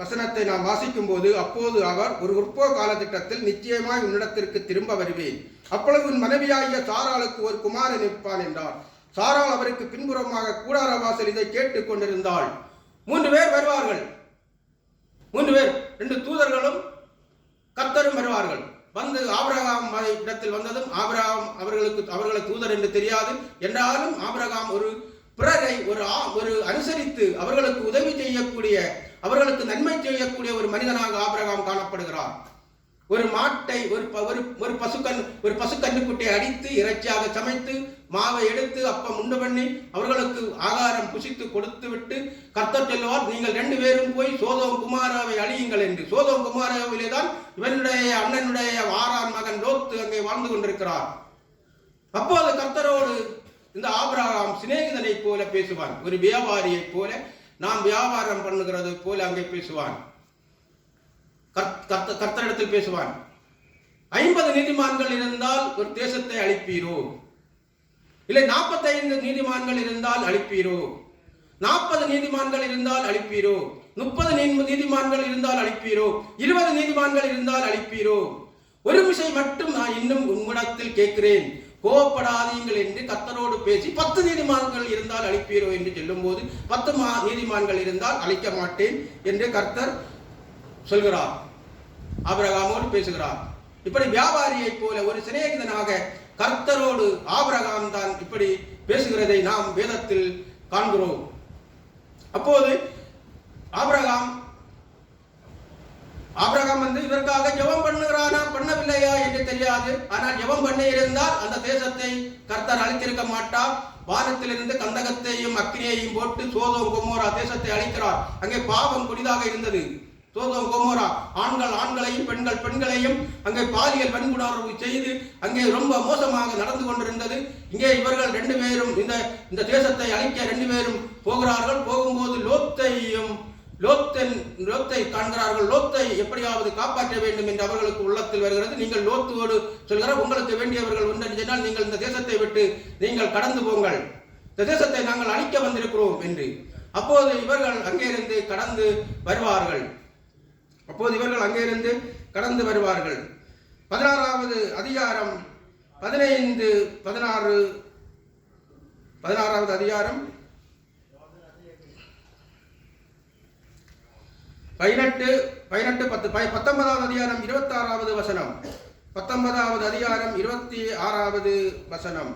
வசனத்தை நாம் வாசிக்கும் போது, அப்போது அவர், ஒரு உற்போ காலத்திட்டத்தில் நிச்சயமாய் உன்னிடத்திற்கு திரும்ப வருவேன். அப்பொழுது உன் மனைவியாகிய சாராளுக்கு ஒரு குமாரன் இருப்பான் என்றார். சாராள் அவருக்கு பின்புறமாக கூடார வாசல் இதை கேட்டுக் கொண்டிருந்தாள். 3 பேர் வருவார்கள். 3 பேர், 2 தூதர்களும் கர்த்தரும் வருவார்கள். வந்து ஆபிரகாம் இடத்தில் வந்ததும் ஆபிரகாம் அவர்களை தூதர் என்று தெரியாது என்றாலும் ஆபிரகாம் ஒரு பிறரை ஒரு அனுசரித்து அவர்களுக்கு உதவி செய்யக்கூடிய, அவர்களுக்கு நன்மை செய்யக்கூடிய ஒரு மனிதனாக ஆபிரகாம் காணப்படுகிறார். ஒரு மாட்டை ஒரு பசுக்கன்றுக்குட்டியை அடித்து இறைச்சியாக சமைத்து மாவை எடுத்து அப்பம் உண்டு பண்ணி அவர்களுக்கு ஆகாரம் புசித்து கொடுத்து விட்டு கர்த்தர் சொல்லுவார், நீங்கள் 2 பேரும் போய் சோதோம் குமாராவை அழியுங்கள் என்று. சோதோம் குமாராவிலே தான் இவனுடைய அண்ணனுடைய ஆறான் மகன் லோத்து அங்கே வாழ்ந்து கொண்டிருக்கிறார். அப்போது கர்த்தரோடு இந்த ஆபிரகாம் சிநேகிதனை போல பேசுவான், ஒரு வியாபாரியை போல, நாம் வியாபாரம் பண்ணுகிறது போல அங்கே பேசுவான். கர்த்தரிடத்தில் பேசுவான். 50 நீதிமான்கள் இருந்தால் ஒரு தேசத்தை அழிப்பீரோ, இல்லை 45 நீதிமான்கள் இருந்தால் அழிப்பீரோ, 40 நீதிமான்கள் இருந்தால் அழிப்பீரோ, 30 நீதிமான்கள் இருந்தால் அழிப்பீரோ, 20 நீதிமான்கள் இருந்தால் அழிப்பீரோ, ஒரு விஷயம் மட்டும் நான் இன்னும் உம்மிடத்தில் கேட்கிறேன், கோபப்படாதீங்கள் என்று கர்த்தரோடு பேசி 10 நீதிமான்கள் இருந்தால் அழிப்பீரோ என்று சொல்லும் போது 10 நீதிமான்கள் இருந்தால் அழிக்க மாட்டேன் என்று கர்த்தர் சொல்கிறார். ஆபிரகாமோடு பேசுகிறார். இப்படி வியாபாரியை போல ஒரு சிநேகிதனாக கர்த்தரோடு ஆபிரகாம் தான் இப்படி பேசுகிறதை நாம் வேதத்தில் காண்கிறோம். அப்போது ஆபிரகாம் வந்து இதற்காக ஜெபம் பண்ணுகிறானா பண்ணவில்லையா என்று தெரியாது. ஆனால் ஜெபம் பண்ணி இருந்தால் அந்த தேசத்தை கர்த்தர் அழித்திருக்க மாட்டார். வானத்திலிருந்து கந்தகத்தையும் அக்கினியையும் போட்டு சோதோம் கொமோரா தேசத்தை அழிக்கிறார். அங்கே பாவம் கொடிதாக இருந்தது. சோதோம் கொமோரா ஆண்களையும் பெண்களையும் அங்கே பாலியல் வன்கொடுமை செய்து அங்கே ரொம்ப மோசமாக நடந்து கொண்டிருந்தது. இங்கே இவர்கள் 2 பேரும் இந்த தேசத்தை அழிக்க 2 பேரும் போகிறார்கள். போகும்போது லோத்தை காண்கிறார்கள். லோத்தை எப்படியாவது காப்பாற்ற வேண்டும் என்று அவர்களுக்கு உள்ளத்தில் வருகிறது. நீங்கள் லோத்தோடு சொல்கிறார், உங்களுக்கு வேண்டியவர்கள் ஒன்று சொன்னால் நீங்கள் இந்த தேசத்தை விட்டு நீங்கள் கடந்து போங்கள், இந்த தேசத்தை நாங்கள் அழிக்க வந்திருக்கிறோம் என்று. அப்போது இவர்கள் அங்கிருந்து கடந்து வருவார்கள். 16வது அதிகாரம் 16வது அதிகாரம் 18, 19வது அதிகாரம் 26வது வசனம். 19வது அதிகாரம் 26வது வசனம்.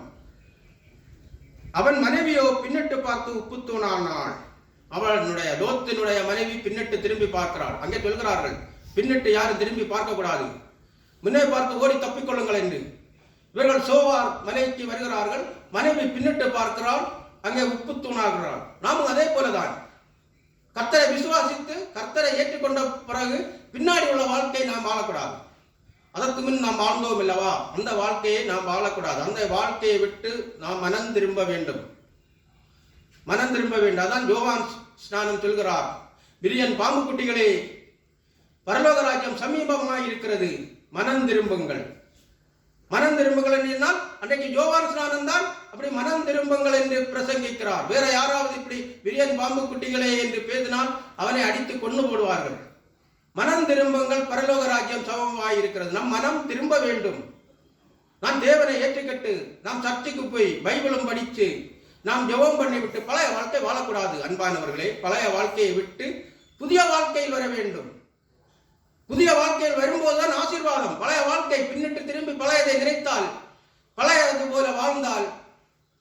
அவன் மனைவியோ பின்னிட்டு பார்த்து உப்பு தூணானாள். அவளுடைய லோத்தினுடைய மனைவி பின்னிட்டு திரும்பி பார்க்கிறாள். அங்கே சொல்கிறார்கள், பின்னிட்டு யாரும் திரும்பி பார்க்க கூடாது, முன்னே பார்த்து ஓடி தப்பிக்கொள்ளுங்கள் என்று. இவர்கள் சோவார் மலைக்கு வருகிறார்கள். மனைவி பின்னிட்டு பார்க்கிறாள், அங்கே உப்பு தூணாகிறாள். நாமும் அதே போலதான் கர்த்தரை விசுவாசித்து கர்த்தரை ஏற்றுக்கொண்ட பிறகு பின்னாடி உள்ள வாழ்க்கையை நாம் வாழக்கூடாது. அதற்கு முன் நாம் வாழ்ந்தோம் அல்லவா, அந்த வாழ்க்கையை நாம் வாழக்கூடாது. அந்த வாழ்க்கையை விட்டு நாம் மனம் திரும்ப வேண்டும். அதான் யோவான் ஸ்நானம் சொல்கிறார், விரியன் பாம்பு குட்டிகளே, பரலோக ராஜ்யம் சமீபமாய் இருக்கிறது, மனம் திரும்புங்கள். என்றால் அன்றைக்கு யோவான் ஸ்நானம் தான் அப்படி மனம் திரும்புங்கள் என்று பிரசங்கிக்கிறார். வேற யாராவது இப்படி விரியன் பாம்பு குட்டிகளே என்று பேசினால் அவனை அடித்து கொண்டு போடுவார்கள். மனம் திரும்புங்கள், பரலோக ராஜ்யம் சமமாய் இருக்கிறது. நம் மனம் திரும்ப வேண்டும். நாம் தேவனை ஏற்றுக்கட்டு நாம் சர்ச்சைக்கு போய் பைபிளும் படித்து நாம் ஜெபம் பண்ணிவிட்டு பழைய வாழ்க்கை வாழக்கூடாது. அன்பானவர்களே, பழைய வாழ்க்கையை விட்டு புதிய வாழ்க்கையில் வர வேண்டும். புதிய வாழ்க்கையில் வரும்போதுதான் ஆசீர்வாதம். பழைய வாழ்க்கை பின்னிட்டு திரும்பி பழையதை நினைத்தால், பழையது போல வாழ்ந்தால்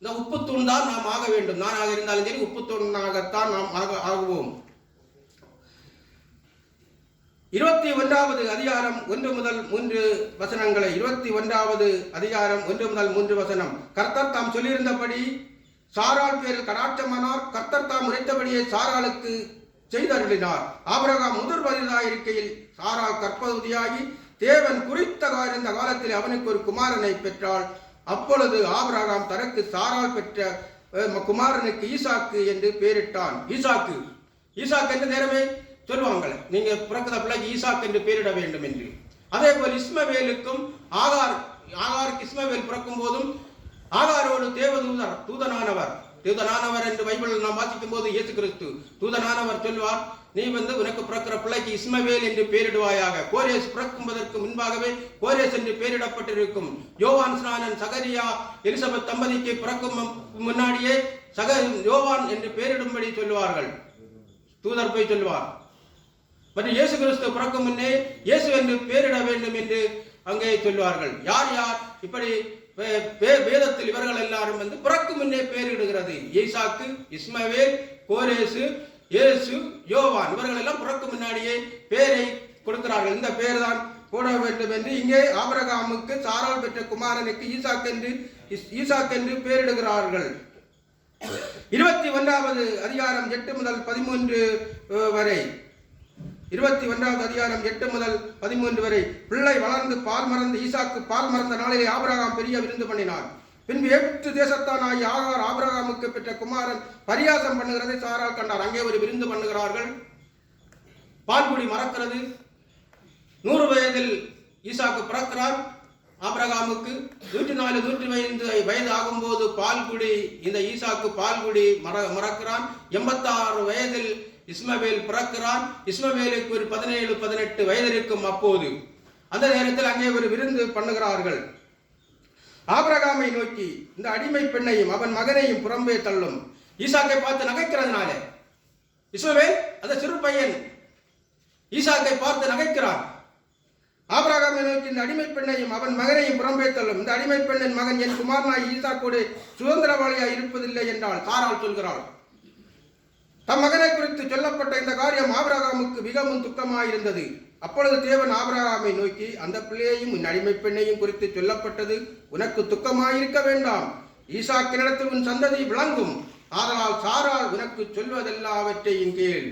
இந்த உப்புத்தூண் தான் நாம் ஆக வேண்டும். நானாக இருந்தாலும் சரி உப்புத்தூணாகத்தான் நாம் ஆகுவோம். 21வது அதிகாரம் 1 முதல் 3 வசனங்களை 21வது அதிகாரம் 1 முதல் 3 வசனம். கர்த்தர் தாம் சொல்லியிருந்தபடி சாராள் பேரில் கடாட்சமானார். கர்த்தர் தாம் உரைத்தபடியே சாராளுக்கு செய்தருளினார். ஆபிரகாம் முதிர் வயதாயிருக்கையில் சாராள் கர்ப்பவதியாகி தேவன் குறித்த இருந்த காலத்தில் அவனுக்கு ஒரு குமாரனை பெற்றாள். அப்பொழுது ஆபிரகாம் தனக்கு சாராள் பெற்ற குமாரனுக்கு ஈசாக்கு என்று பெயரிட்டான். ஈசாக்கு என்று நேரமே சொல்லுவாங்க, நீங்க பிறக்கிற பிள்ளைக்கு ஈசாக்கு என்று பெயரிட வேண்டும் என்று. அதே போல் இஸ்மவேலுக்கும் ஆகாருக்கு இஸ்மவேல் பிறக்கும் போதும் ஆகாரோடு தூதனானவர் என்று பைபிள் நாம் வாசிக்கும் போது இயேசு கிறிஸ்து தூதனானவர் சொல்வார், நீ உனக்கு பிறக்கிற பிள்ளைக்கு இஸ்மவேல் என்று பெயரிடுவாயாக. கோரேஸ் பிறக்கும்பதற்கு முன்பாகவே கோரேஸ் என்று பெயரிடப்பட்டிருக்கும். யோவான் ஸ்நானன் சகரியா எலிசபெத் தம்பதிக்கு பிறக்கும் முன்னாடியே யோவான் என்று பெயரிடும்படி சொல்லுவார்கள். தூதர் போய் சொல்வார். மற்றும் இயேசு கிறிஸ்து பிறக்கும் முன்னே இயேசு என்று பெயரிட வேண்டும் என்று அங்கே சொல்வார்கள். யார் யார் இப்படி வேதத்தில் இவர்கள் எல்லாரும் வந்து பிறக்கும் முன்னே பெயரிடுகிறது. ஈசாக்கு, இஸ்மவேல், கோரேசு, இயேசு, யோவான் இவர்கள் எல்லாம் பிறக்கும் முன்னாடியே பெயரை கொடுக்கிறார்கள். இந்த பெயர் தான் போட வேண்டும் என்று இங்கே ஆபிரகாமுக்கு சாராள் பெற்ற குமாரனுக்கு ஈசாக் என்று பெயரிடுகிறார்கள். 21வது அதிகாரம் 8 முதல் 13 வரை 21வது அதிகாரம் 8 முதல் 13 வரை. பிள்ளை வளர்ந்து பால் மறந்து ஈசாக்கு பால் மறந்த நாளிலே ஆபிரகாம் பெரிய விருந்து பண்ணினான். பின்பு எகிப்து தேசத்தானாகிய ஆகார் ஆபிரகாமுக்கு பெற்ற குமாரன் பரியாசம் பண்ணுகிறதை சாராள் கண்டார். அங்கே ஒரு விருந்து பண்ணுகிறார்கள். பால்குடி மறக்கிறது. 100 வயதில் ஈசாக்கு பிறக்கிறார். ஆபிரகாமுக்கு 104 105 வயது ஆகும்போது பால்குடி இந்த ஈசாக்கு பால்குடி மறக்கிறான். 86 வயதில் இஸ்மவேல் பிறக்கிறான். இஸ்மவேலுக்கு ஒரு 17 18 வயது இருக்கும். அப்போது அந்த நேரத்தில் அங்கே ஒரு விருந்து பண்ணுகிறார்கள். ஆபிரகாமை நோக்கி இந்த அடிமை பெண்ணையும் அவன் மகனையும் புறம்பே தள்ளும். ஈசாக்கை பார்த்து நகைக்கிறதுனால இஸ்மவேல் அந்த சிறு பையன் ஈசாக்கை பார்த்து நகைக்கிறான். ஆபிரகாமை நோக்கி இந்த அடிமை பெண்ணையும் அவன் மகனையும் புறம்பே தள்ளும். இந்த அடிமை பெண்ணின் மகன் என் குமாரனாய் ஈசாக்கோடு சுதந்திரவாளியாய் இருப்பதில்லை என்றால் சாராள் சொல்கிறாள். தம் மகனை குறித்து சொல்லப்பட்ட இந்த காரியம் ஆபிரகாமுக்கு மிகவும் துக்கமாயிருந்தது. அப்பொழுது தேவன் ஆபிரகாமை நோக்கி அந்த பிள்ளையையும் உன் அடிமை பெண்ணையும் குறித்து சொல்லப்பட்டது உனக்கு துக்கமாயிருக்க வேண்டாம். ஈசாக்கினிடத்தில் உன் சந்ததி விளங்கும். ஆதலால் சாராள் உனக்கு சொல்வதெல்லாவற்றையும் கேள்.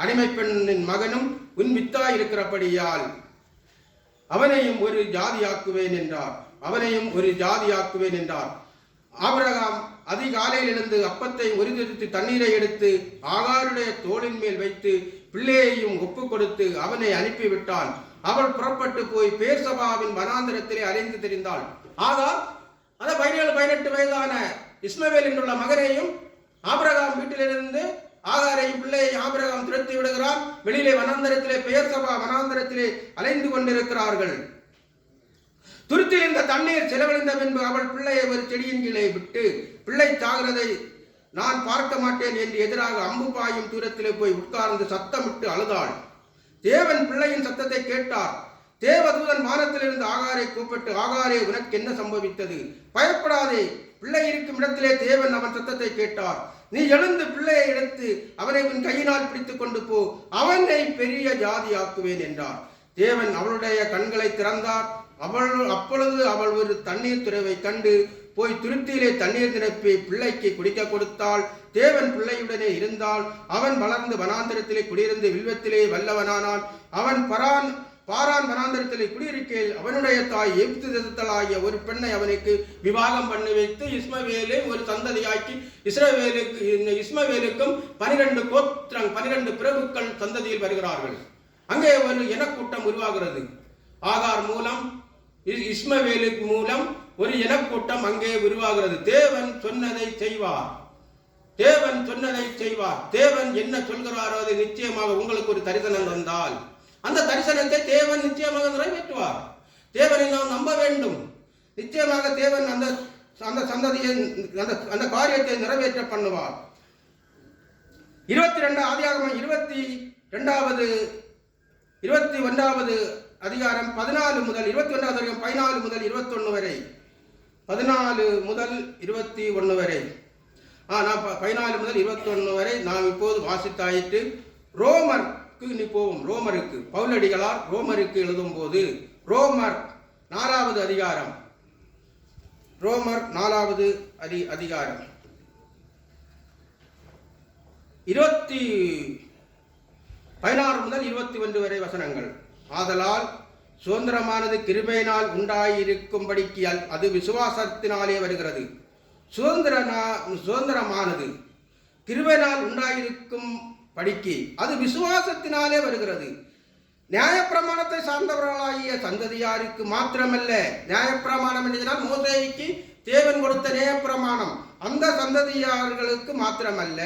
அடிமை பெண்ணின் மகனும் உன் வித்தாயிருக்கிறபடியால் அவனையும் ஒரு ஜாதியாக்குவேன் என்றார். ஆபிரகாம் அதிகாலையில் எழுந்து அப்பத்தை உரிதெடுத்து தண்ணீரை எடுத்து ஆகாருடைய தோளின் மேல் வைத்து பிள்ளையையும் ஒப்பு கொடுத்து அவனை அனுப்பிவிட்டான். அவள் புறப்பட்டு போய் பேர்சபாவின் வனாந்திரத்திலே அலைந்து திரிந்தாள். ஆகார் அந்த 17 18 வயதான இஸ்மவேல் என்றுள்ள மகனையும் ஆபிரகாம் வீட்டிலிருந்து ஆகாரையும் பிள்ளையை ஆபிரகாம் துரத்தி விடுகிறார். வெளியிலே வனாந்தரத்திலே பெயர்சபா வனாந்தரத்திலே அலைந்து கொண்டிருக்கிறார்கள். துருத்தில் இந்த தண்ணீர் செலவழிந்த பின்பு அவள் பிள்ளையை ஒரு செடியின் கீழே விட்டு பிள்ளை சாகிறதை நான் பார்க்க மாட்டேன் என்று எதிராக அம்பு பாயும் தூரத்திலே போய் உட்கார்ந்து சத்தமிட்டு அழுதாள். தேவன் பிள்ளையின் சத்தத்தை கேட்டார். தேவதூதன் வானத்திலிருந்து ஆகாரை கூப்பிட்டு ஆகாரே உனக்கு என்ன சம்பவித்தது? பயப்படாதே. பிள்ளை இருக்கும் இடத்திலே தேவன் அவன் சத்தத்தை கேட்டார். நீ எழுந்து பிள்ளையை எடுத்து அவனை உன் கையினால் பிடித்துக் கொண்டு போ. அவனை பெரிய ஜாதியாக்குவேன் என்றார். தேவன் அவளுடைய கண்களை திறந்தார். அப்பொழுது அவள் ஒரு தண்ணீர் துறவை கண்டு போய் துருத்தியிலே தண்ணீர் நிரப்பி பிள்ளைக்கு குடிக்க கொடுத்தாள். தேவன் பிள்ளையுடனே இருந்தால் அவன் வளர்ந்து வனாந்தரத்திலே குடியிருந்து வில்வத்திலே வல்லவனானான். அவன் பாரான் வனாந்தரத்திலே குடியிருக்கையில் அவனுடைய தாய் எகிப்து தேசத்தலாகிய ஒரு பெண்ணை அவனுக்கு விவாகம் பண்ணி வைத்து இஸ்மவேலை ஒரு சந்ததியாக்கி இஸ்மவேலுக்கும் 12 கோத்திரம் 12 பிரபுக்கள் சந்ததியில் வருகிறார்கள். அங்கே ஒரு இனக்கூட்டம் உருவாகிறது. ஆகார் மூலம் இஸ்மவேலுக்கு மூலம் ஒரு இனக்கூட்டம் அங்கே உருவாகிறது. தேவன் சொன்னதை செய்வார். தேவன் என்ன சொல்கிறாரோ அதை நிச்சயமாக உங்களுக்கு ஒரு தரிசனம் தந்தால் அந்த தரிசனத்தை தேவன் நிச்சயமாக நிறைவேற்றுவார். தேவனை நாம் நம்ப வேண்டும். நிச்சயமாக தேவன் அந்த சந்ததியை அந்த காரியத்தை நிறைவேற்ற பண்ணுவார். ஆதியாகமம் 21வது அதிகாரம் 14 முதல் 21வது அதிகாரம் 14 முதல் 21 வரை 14 முதல் 21 வரை 14 முதல் 21 வரை நாம் இப்போது வாசித்தாயிற்று. ரோமருக்கு பவுலடிகளார் ரோமருக்கு எழுதும் போது ரோமர் 4வது அதிகாரம் 16 முதல் 21 வரை வசனங்கள். ஆதலால் சுதந்திரமானது கிருபையினால் உண்டாயிருக்கும்படிக்கு அது விசுவாசத்தினாலே வருகிறது. சுதந்திரமானது கிருபையினால் உண்டாயிருக்கும் படிக்கு அது விசுவாசத்தினாலே வருகிறது. நியாயப்பிரமாணத்தை சார்ந்தவர்களாகிய சந்ததியாருக்கு மாத்திரமல்ல. நியாயப்பிரமாணம் என்றால் மோசேக்கு தேவன் கொடுத்த நியாயப்பிரமாணம் அந்த சந்ததியார்களுக்கு மாத்திரமல்ல,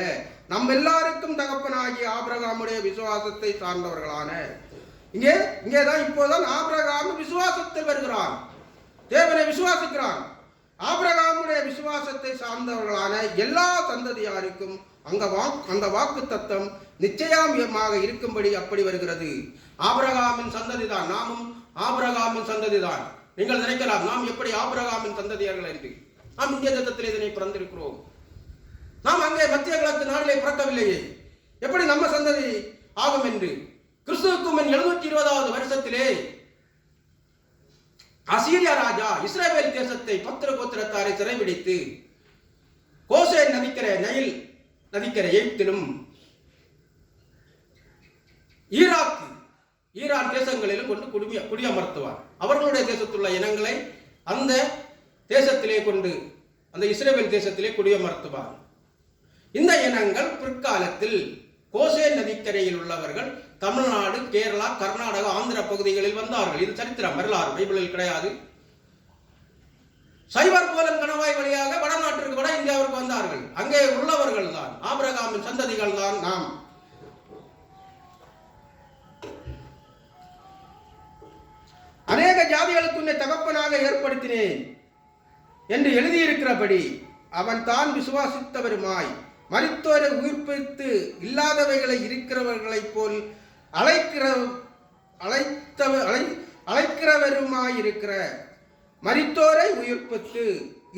நம் எல்லாருக்கும் தகப்பனாகிய ஆபிரகாமுடைய விசுவாசத்தை சார்ந்தவர்களான இங்கேதான் இப்போதான் ஆபிரகாம் விசுவாசத்தில் வருகிறான். தேவனை விசுவாசிக்கிறான். ஆபிரகாமுடைய விசுவாசத்தை சார்ந்தவர்களான எல்லா சந்ததியாருக்கும் அந்த வாக்கு தத்தம் நிச்சயமாக இருக்கும்படி அப்படி வருகிறது. ஆபிரகாமின் சந்ததி தான், நாமும் ஆபிரகாமின் சந்ததி தான். நீங்கள் நினைக்கலாம் நாம் எப்படி ஆபிரகாமின் சந்ததியார்கள் என்று. நாம் இந்திய தேசத்தில் இதனை பிறந்திருக்கிறோம். நாம் அங்கே மத்திய கிழக்கு நாட்டிலே பிறக்கவில்லையே, எப்படி நம்ம சந்ததி ஆகும் என்று. கிறிஸ்துவுக்கு முன் 720வது வருஷத்திலே அசீரியா ராஜா இஸ்ரவேல் தேசத்தை 10 கோத்திரத்தாரை சிறைபிடித்து கோசேன் நதிக்கரை, நைல் நதிக்கரை எகிப்திலும் ஈரான் தேசங்களிலும் கொண்டு குடியமர்த்துவார். அவர்களுடைய தேசத்துள்ள இனங்களை அந்த தேசத்திலே கொண்டு, அந்த இஸ்ரவேல் தேசத்திலே குடியமர்த்துவார். இந்த இனங்கள் பிற்காலத்தில் கோசேன் நதிக்கரையில் உள்ளவர்கள் தமிழ்நாடு, கேரளா, கர்நாடகா, ஆந்திர பகுதிகளில் வந்தார்கள். இது சரித்திரம், வரலாறு, பைபிளில் கிடையாது. சைவர் போலன் கணவாய் வழியாக வடநாட்டிற்கு, வட இந்தியாவிற்கு வந்தார்கள். அங்கே உள்ளவர்கள் தான் ஆபிரகாமின் சந்ததிகள் தான் நாம். அநேக ஜாதிகளுக்கு உன்னை தகப்பனாக ஏற்படுத்தினேன் என்று எழுதியிருக்கிறபடி அவன் தான் விசுவாசித்தவருமாய் மரித்தோரை உயிர்ப்பித்து இல்லாதவைகளை இருக்கிறவர்களைப் போல் அழைக்கிறவருமாயிருக்கிற, மரித்தோரை உயிர்ப்பித்து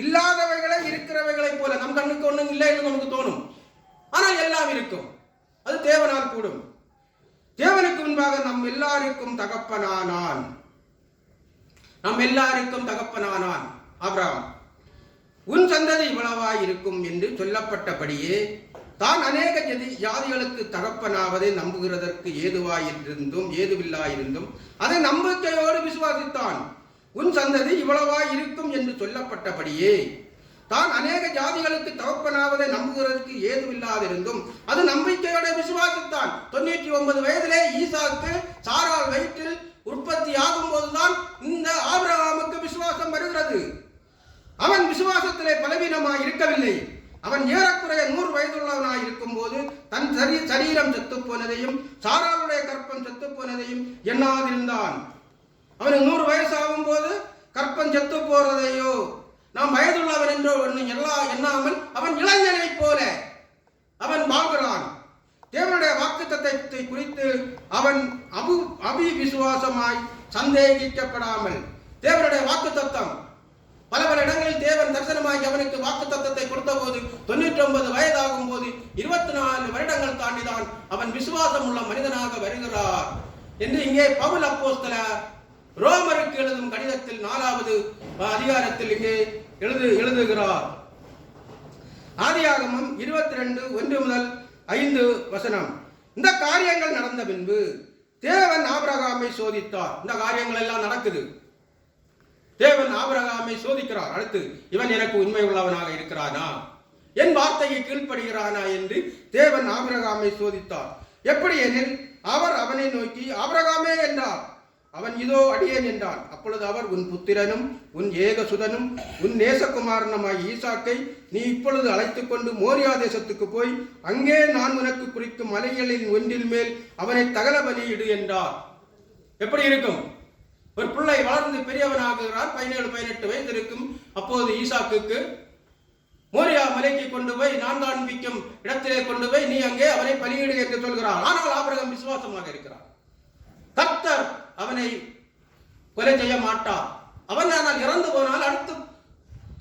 இல்லாதவைகளை இருக்கிறவைகளைப் போல. நம் கண்ணுக்கு ஒன்றும் இல்லை என்று நமக்கு தோணும், ஆனால் எல்லாம் இருக்கும். அது தேவனால் கூடும். தேவனுக்கு முன்பாக நம் எல்லாருக்கும் தகப்பனானான். ஆபிரகாம், உன் சந்ததி இவ்வளவாய் இருக்கும் என்று சொல்லப்பட்டபடியே தான் அநேக ஜாதிகளுக்கு தகப்பனாவதை நம்புகிறதற்கு ஏதுவில்லாயிருந்தும் அதை நம்பிக்கையோடு விசுவாசித்தான். உன் சந்ததி இவ்வளவாய் இருக்கும் என்று சொல்லப்பட்டபடியே தான் அநேக ஜாதிகளுக்கு தகப்பனாவதை நம்புகிறதற்கு ஏதுவில்லாதிருந்தும் அது நம்பிக்கையோடு விசுவாசித்தான். 99 வயதிலே ஈசாக்கு சாராள் வயிற்றில் உற்பத்தி ஆகும் போதுதான் இந்த ஆபிரகாமுக்கு விசுவாசம் வருகிறது. அவன் விசுவாசத்திலே பலவீனமாய் இருக்கவில்லை. அவன் ஏறக்குறைய 100 வயதுள்ளவனாய் இருக்கும் போது தன் சரீரம் செத்து போனதையும் சாராளுடைய கற்பம் செத்து போனதையும் எண்ணாதிருந்தான். அவனுக்கு 100 வயசு ஆகும் போது கற்பம் செத்து போறதையோ நாம் வயதுள்ளவன் என்றோ எண்ணாமல் அவன் இளைஞனை போல அவன் வாழ்கிறான். தேவனுடைய வாக்குத்தத்தத்தை குறித்து அவன் அவிசுவாசமாய் சந்தேகிக்கப்படாமல், தேவனுடைய வாக்குத்தத்தம் பல இடங்களில் தேவன் தரிசனமாகி அவனுக்கு வாக்குத்தத்தத்தை கொடுத்த போது 99 வயதாகும் போது 24 வருடங்கள் தாண்டிதான் அவன் விசுவாசம் உள்ள மனிதனாக வருகிறார் என்று இங்கே பவுல் அப்போஸ்தலர் ரோமருக்கு எழுதும் கடிதத்தில் 4வது அதிகாரத்தில் இங்கே எழுதுகிறார். ஆதியாகமம் 22:1-5 இந்த காரியங்கள் நடந்த பின்பு தேவன் ஆபிரகாமை சோதித்தார். இந்த காரியங்கள் எல்லாம் நடக்குது. தேவன் ஆபிரகாமை சோதிக்கிறார். அடுத்து, இவன் எனக்கு உண்மை உள்ளவனாக இருக்கிறானா, என் வார்த்தையை கீழ்ப்படுகிறானா என்று தேவன் ஆபிரகாமை சோதித்தார். எப்படி எனில், அவர் அவனை நோக்கி ஆபிரகாமே என்றார். அவன் இதோ அடியேன் என்றான். அப்பொழுது அவர், உன் புத்திரனும் உன் ஏகசுதனும் உன் நேசகுமாரனுமாய் ஈசாக்கை நீ இப்பொழுது அழைத்துக் கொண்டு மோரியா தேசத்துக்கு போய் அங்கே நான் உனக்கு குறிக்கும் மலைகளின் ஒன்றில் மேல் அவனை தகன பலியிடு என்றார். எப்படி இருக்கும்? ஒரு பிள்ளை வளர்ந்து பெரியவனாகிறார், 17-18 வயது இருக்கும். அப்போது ஈசாக்குக்கு மோரியா மலைக்கு கொண்டு போய் நான் காண்பிக்கும் இடத்திலே கொண்டு போய் நீ அங்கே அவனை பலியிடு என்று சொல்கிறார். ஆனால் ஆபிரகாம் விசுவாசமாக இருக்கிறார். கர்த்தர் அவனை கொலை செய்ய மாட்டார். அவன் ஆனால் இறந்து போனால் அடுத்து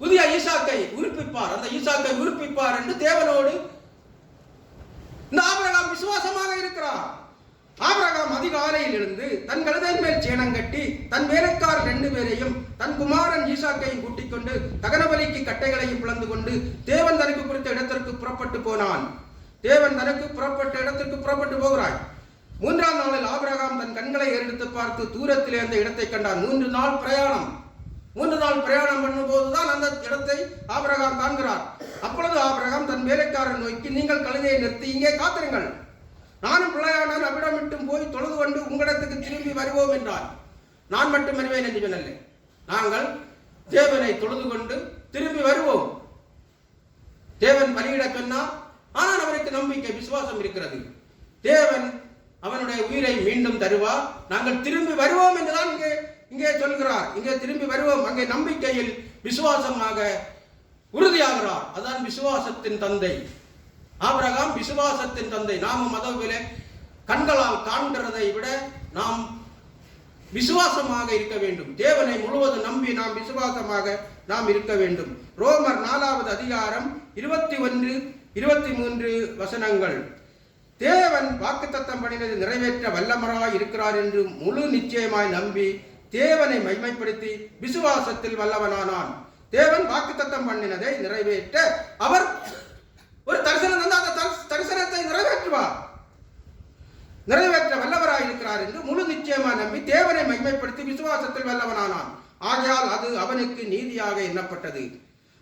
புதிய ஈசாக்கை உயிர்ப்பிப்பார், அந்த ஈசாக்கை உயிர்ப்பிப்பார் என்று தேவனோடு இந்த ஆபிரகாம் விசுவாசமாக இருக்கிறார். ஆபிரகாம் அதிகாலையில் இருந்து தன் கழுதையின் மேல் சேணம் கட்டி தன் வேலைக்காரர் 2 பேரையும் தன் குமாரன் ஈசாக்கையும் கூட்டிக் கொண்டு தகனபலிக்கு கட்டைகளையும் பிளந்து கொண்டு தேவன் தனக்கு குறித்த இடத்திற்கு புறப்பட்டு போனான். தேவன் தனக்கு புறப்பட்ட இடத்திற்கு புறப்பட்டு போகிறாய். 3ஆம் நாளில் ஆபிரகாம் தன் கண்களை ஏறெடுத்து பார்த்து தூரத்திலே அந்த இடத்தை கண்டான். 3 நாள் பிரயாணம் பண்ணும் போதுதான் அந்த இடத்தை ஆபிரகாம் காண்கிறார். அப்பொழுது ஆபிரகாம் தன் வேலைக்காரன் நோக்கி, நீங்கள் கழுதையை நிறுத்தி இங்கே காத்திருங்கள், நானும் பிள்ளையானால் அவ்விடமிட்டும் போய் தொழுது கொண்டு உங்களிடத்துக்கு திரும்பி வருவோம் என்றார். நான் மட்டும் வருவேன் என்று சொன்னல்ல, நாங்கள் தேவனை தொழுது கொண்டு திரும்பி வருவோம். தேவன் பலியிட சொன்னார். ஆனால் அவருக்கு நம்பிக்கை, விசுவாசம் இருக்கிறது. தேவன் அவனுடைய உயிரை மீண்டும் தருவார், நாங்கள் திரும்பி வருவோம் என்றுதான் இங்கே சொல்கிறார். இங்கே திரும்பி வருவோம், அங்கே நம்பிக்கையில் விசுவாசமாக உறுதியாகிறார். அதான் விசுவாசத்தின் தந்தை. ஆபிரகாம் விசுவாசத்தின் தந்தை. நாம மதவிலே கண்களால் காண்கிறதை விட நாம் விசுவாசமாக இருக்க வேண்டும். தேவனை முழுவதும் நம்பி நாம் விசுவாசமாக நாம் இருக்க வேண்டும். ரோமர் 4வது அதிகாரம் 21, 23 வசனங்கள். தேவன் வாக்குத்தத்தம் பண்ணினது நிறைவேற்ற வல்லமராய் இருக்கிறார் என்று முழு நிச்சயமாய் நம்பி தேவனை மகிமைப்படுத்தி விசுவாசத்தில் வல்லவனானான். தேவன் வாக்குத்தத்தம் பண்ணினதை நிறைவேற்ற அவர் ஒரு தரிசனம் தந்து அந்த தரிசனத்தை நிறைவேற்றுவார். நிறைவேற்ற வல்லவராய் இருக்கிறார் என்று முழு நிச்சயமாய் நம்பி தேவனை மகிமைப்படுத்தி விசுவாசத்தில் வல்லவனானான். ஆகையால் அது அவனுக்கு நீதியாக எண்ணப்பட்டது.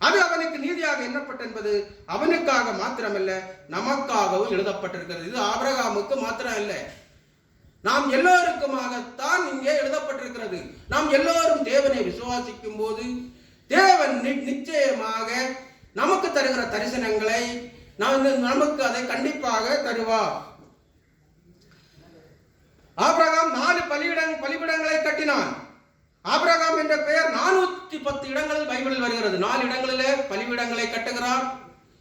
அது அவனுக்கு நீதியாக எண்ணப்பட்ட என்பது அவனுக்காக மாத்திரமல்ல, நமக்காகவும் எழுதப்பட்டிருக்கிறது. இது ஆபிரகாமுக்கு மாத்திரம் இல்லை, நாம் எல்லோருக்குமாகத்தான் இங்கே எழுதப்பட்டிருக்கிறது. நாம் எல்லோரும் தேவனை விசுவாசிக்கும் போது தேவன் நிச்சயமாக நமக்கு தருகிற தரிசனங்களை நமக்கு அதை கண்டிப்பாக தருவார். ஆபிரகாம் 4 பலிபீடங்களை கட்டினான். ஆபிரகாம் என்ற பெயர் 410 இடங்களில் பைபிளில் வருகிறது. 4 இடங்களிலே பலிபீடங்களை கட்டுகிறார்.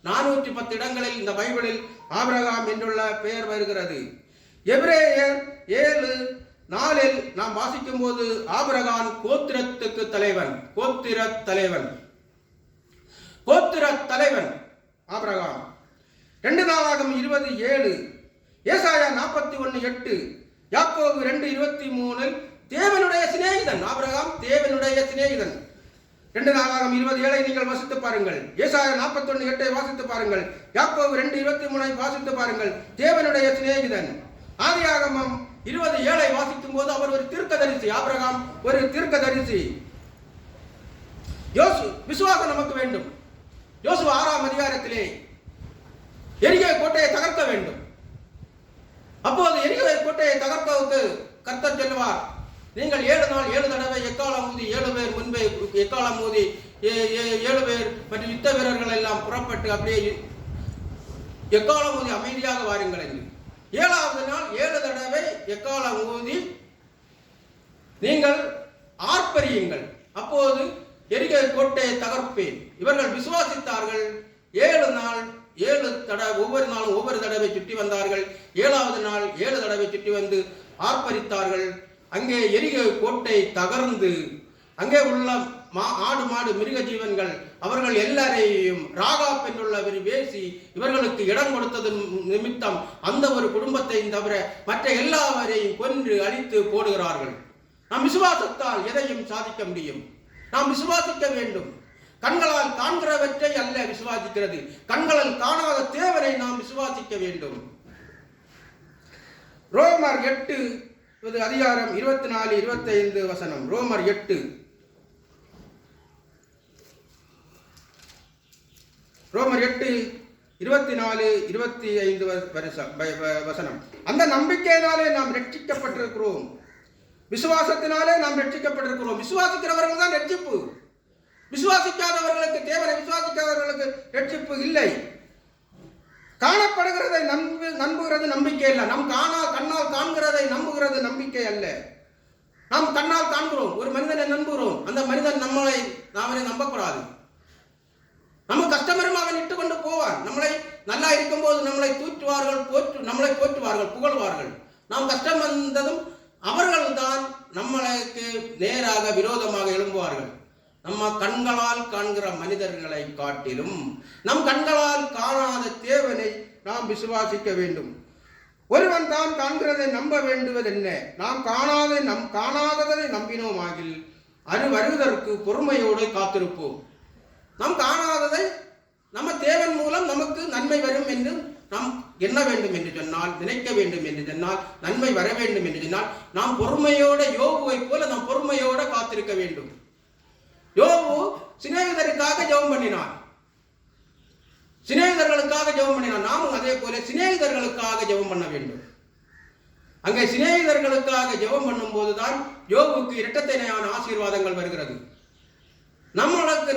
410 இடங்களில் இந்த பைபிளில் ஆபிரகாம் என்றுள்ள பெயர் வருகிறது. எபிரேயர் 7:4 நாம் வாசிக்கும் போது ஆபிரகாம் கோத்திரத்துக்கு தலைவன், கோத்திர தலைவன் ஆபிரகாம். 2 நாளாகமம் 20:7, ஏசாயா 41:8, யாக்கோபு 2:23 தேவனுடைய சிநேகிதன். ஆபிரகாம் தேவனுடைய சிநேகிதன். 2 நாளாகமம் 20:7 நீங்கள் வாசித்து பாருங்கள். ஏசாயா 41:8 வாசித்து பாருங்கள். யாக்கோபு 2:23 வாசித்து பாருங்கள். தேவனுடைய சிநேகிதன். ஆதியாகமம் 20:7 வாசிக்கும் போது அவர் ஒரு தீர்க்கதரிசி. ஆபிரகாம் ஒரு தீர்க்கதரிசி. விசுவாசம் நமக்கு வேண்டும். யோசுவா 6ஆம் அதிகாரத்திலே எரிகோ கோட்டையை தகர்க்க வேண்டும். அப்போது எரிகோ கோட்டையை தகர்ப்பதற்கு கர்த்தர் சொல்லுவார், நீங்கள் 7 நாள் 7 தடவை எக்காலம் ஊதி 7 பேர் முன்பே எக்காலம் ஊதி 7 பேர் மற்றும் யுத்த வீரர்கள் எல்லாம் புறப்பட்டு அப்படியே எக்காலம் ஊதி அமைதியாக வாருங்கள் என்று. 7வது நாள் 7 தடவை எக்காலம் ஊதி நீங்கள் ஆர்ப்பரியுங்கள், அப்போது எரிகோ கோட்டையை தகர்ப்பேன். இவர்கள் விசுவாசித்தார்கள். 7 நாள் 7 தடவை ஒவ்வொரு நாளும் ஒவ்வொரு தடவை சுற்றி வந்தார்கள். 7வது நாள் 7 தடவை சுற்றி வந்து ஆர்ப்பரித்தார்கள். அங்கே எரிகோ கோட்டை தகர்ந்து அங்கே உள்ள ஆடு மாடு மிருக ஜீவன்கள் அவர்கள் எல்லாரையும் ராகாப் என்றுள்ள ஒரு வேசி இவர்களுக்கு இடம் கொடுத்தது நிமித்தம் அந்த ஒரு குடும்பத்தை தவிர மற்ற எல்லாவரையும் கொன்று அழித்து போடுகிறார்கள். நாம் விசுவாசத்தால் எதையும் சாதிக்க முடியும். நாம் விசுவாசிக்க வேண்டும். கண்களால் காண்கிறவற்றை அல்ல விசுவாசிக்கிறது, கண்களால் காணாத தேவனை நாம் விசுவாசிக்க வேண்டும். ரோமர் 8 அதிகாரம் 24-25 வசனம். ரோமர் 8 24-25 வசனம். அந்த நம்பிக்கையினாலே நாம் ரட்சிக்கப்பட்டிருக்கிறோம். விசுவாசத்தினாலே நாம் ரட்சிக்கப்பட்டிருக்கிறோம். விசுவாசிக்கிறவர்கள் தான் ரட்சிப்பு. விசுவாசிக்காதவர்களுக்கு, தேவனை விசுவாசிக்காதவர்களுக்கு ரட்சிப்பு இல்லை. காணப்படுகிறதை நம்புகிறது நம்பிக்கை அல்ல. நம் கண்ணால் காண்கிறதை நம்புகிறது நம்பிக்கை அல்ல. நாம் கண்ணால் காண்கிறோம், ஒரு மனிதனை நம்புகிறோம். அந்த மனிதன் அவனை நம்பக்கூடாது. நம்ம கஷ்டமரும் அவன் இட்டு கொண்டு போவான். நம்மளை நல்லா இருக்கும் போது நம்மளை நம்மளை போற்றுவார்கள், புகழ்வார்கள். நாம் கஷ்டம் வந்ததும் அவர்கள் தான் நம்மளுக்கு நேராக விரோதமாக எழும்புவார்கள். நம்ம கண்களால் காண்கிற மனிதர்களை காட்டிலும் நம் கண்களால் காணாத தேவனை நாம் விசுவாசிக்க வேண்டும். ஒருவன் தான் காண்கிறதை நம்ப வேண்டுவது என்ன? நாம் காணாததை நம்பினோம் ஆகில் அது வருவதற்கு பொறுமையோடு காத்திருப்போம். நாம் காணாததை நம்ம தேவன் மூலம் நமக்கு நன்மை வரும் என்று நாம் எண்ண வேண்டும் என்று சொன்னால், நினைக்க வேண்டும் என்று சொன்னால், நன்மை வர வேண்டும் என்று சொன்னால் நாம் பொறுமையோட யோபுவை போல நாம் பொறுமையோட காத்திருக்க வேண்டும். யோபு சிநேகிதருக்காக ஜெபம் பண்ணினான். நாமும் அதே போல சிநேகிதர்களுக்காக ஜெபம் பண்ண வேண்டும். அங்கே சிநேகிதர்களுக்காக ஜெபம் பண்ணும் போதுதான் யோபுக்கு இரட்டத்தனையான ஆசீர்வாதங்கள் வருகிறது.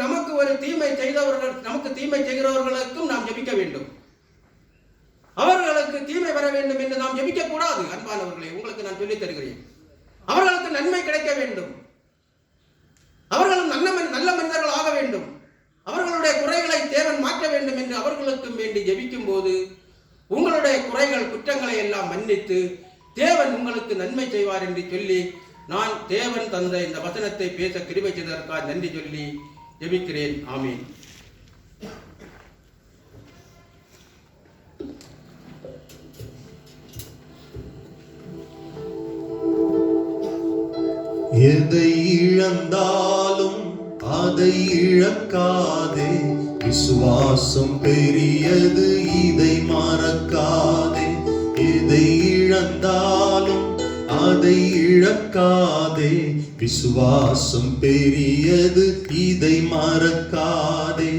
நமக்கு ஒரு தீமை செய்கிறவர்களுக்கும் நாம் ஜெபிக்க வேண்டும். அவர்களுக்கு தீமை வர வேண்டும் என்று நாம் ஜெபிக்க கூடாது. அன்பானவர்களே, உங்களுக்கு நான் சொல்லித் தருகிறேன். அவர்களுக்கு நன்மை கிடைக்க வேண்டும். அவர்கள் நல்ல மனிதர்கள் ஆக வேண்டும். அவர்களுடைய குறைகளை தேவன் மாற்ற வேண்டும் என்று அவர்களுக்கும் வேண்டி ஜெபிக்கும் போது உங்களுடைய குறைகள் குற்றங்களை எல்லாம் மன்னித்து தேவன் உங்களுக்கு நன்மை செய்வார் என்று சொல்லி நான் தேவன் தந்த இந்த வசனத்தை பேச கிருபை செய்ததற்காக நன்றி சொல்லி ஜெபிக்கிறேன். ஆமீன். எதை இழந்தாலும் அதை இழக்காதே, விசுவாசம் பெரியது இதை மறக்காதே. எதை இழந்தாலும் அதை இழக்காதே, விசுவாசம் பெரியது இதை மறக்காதே.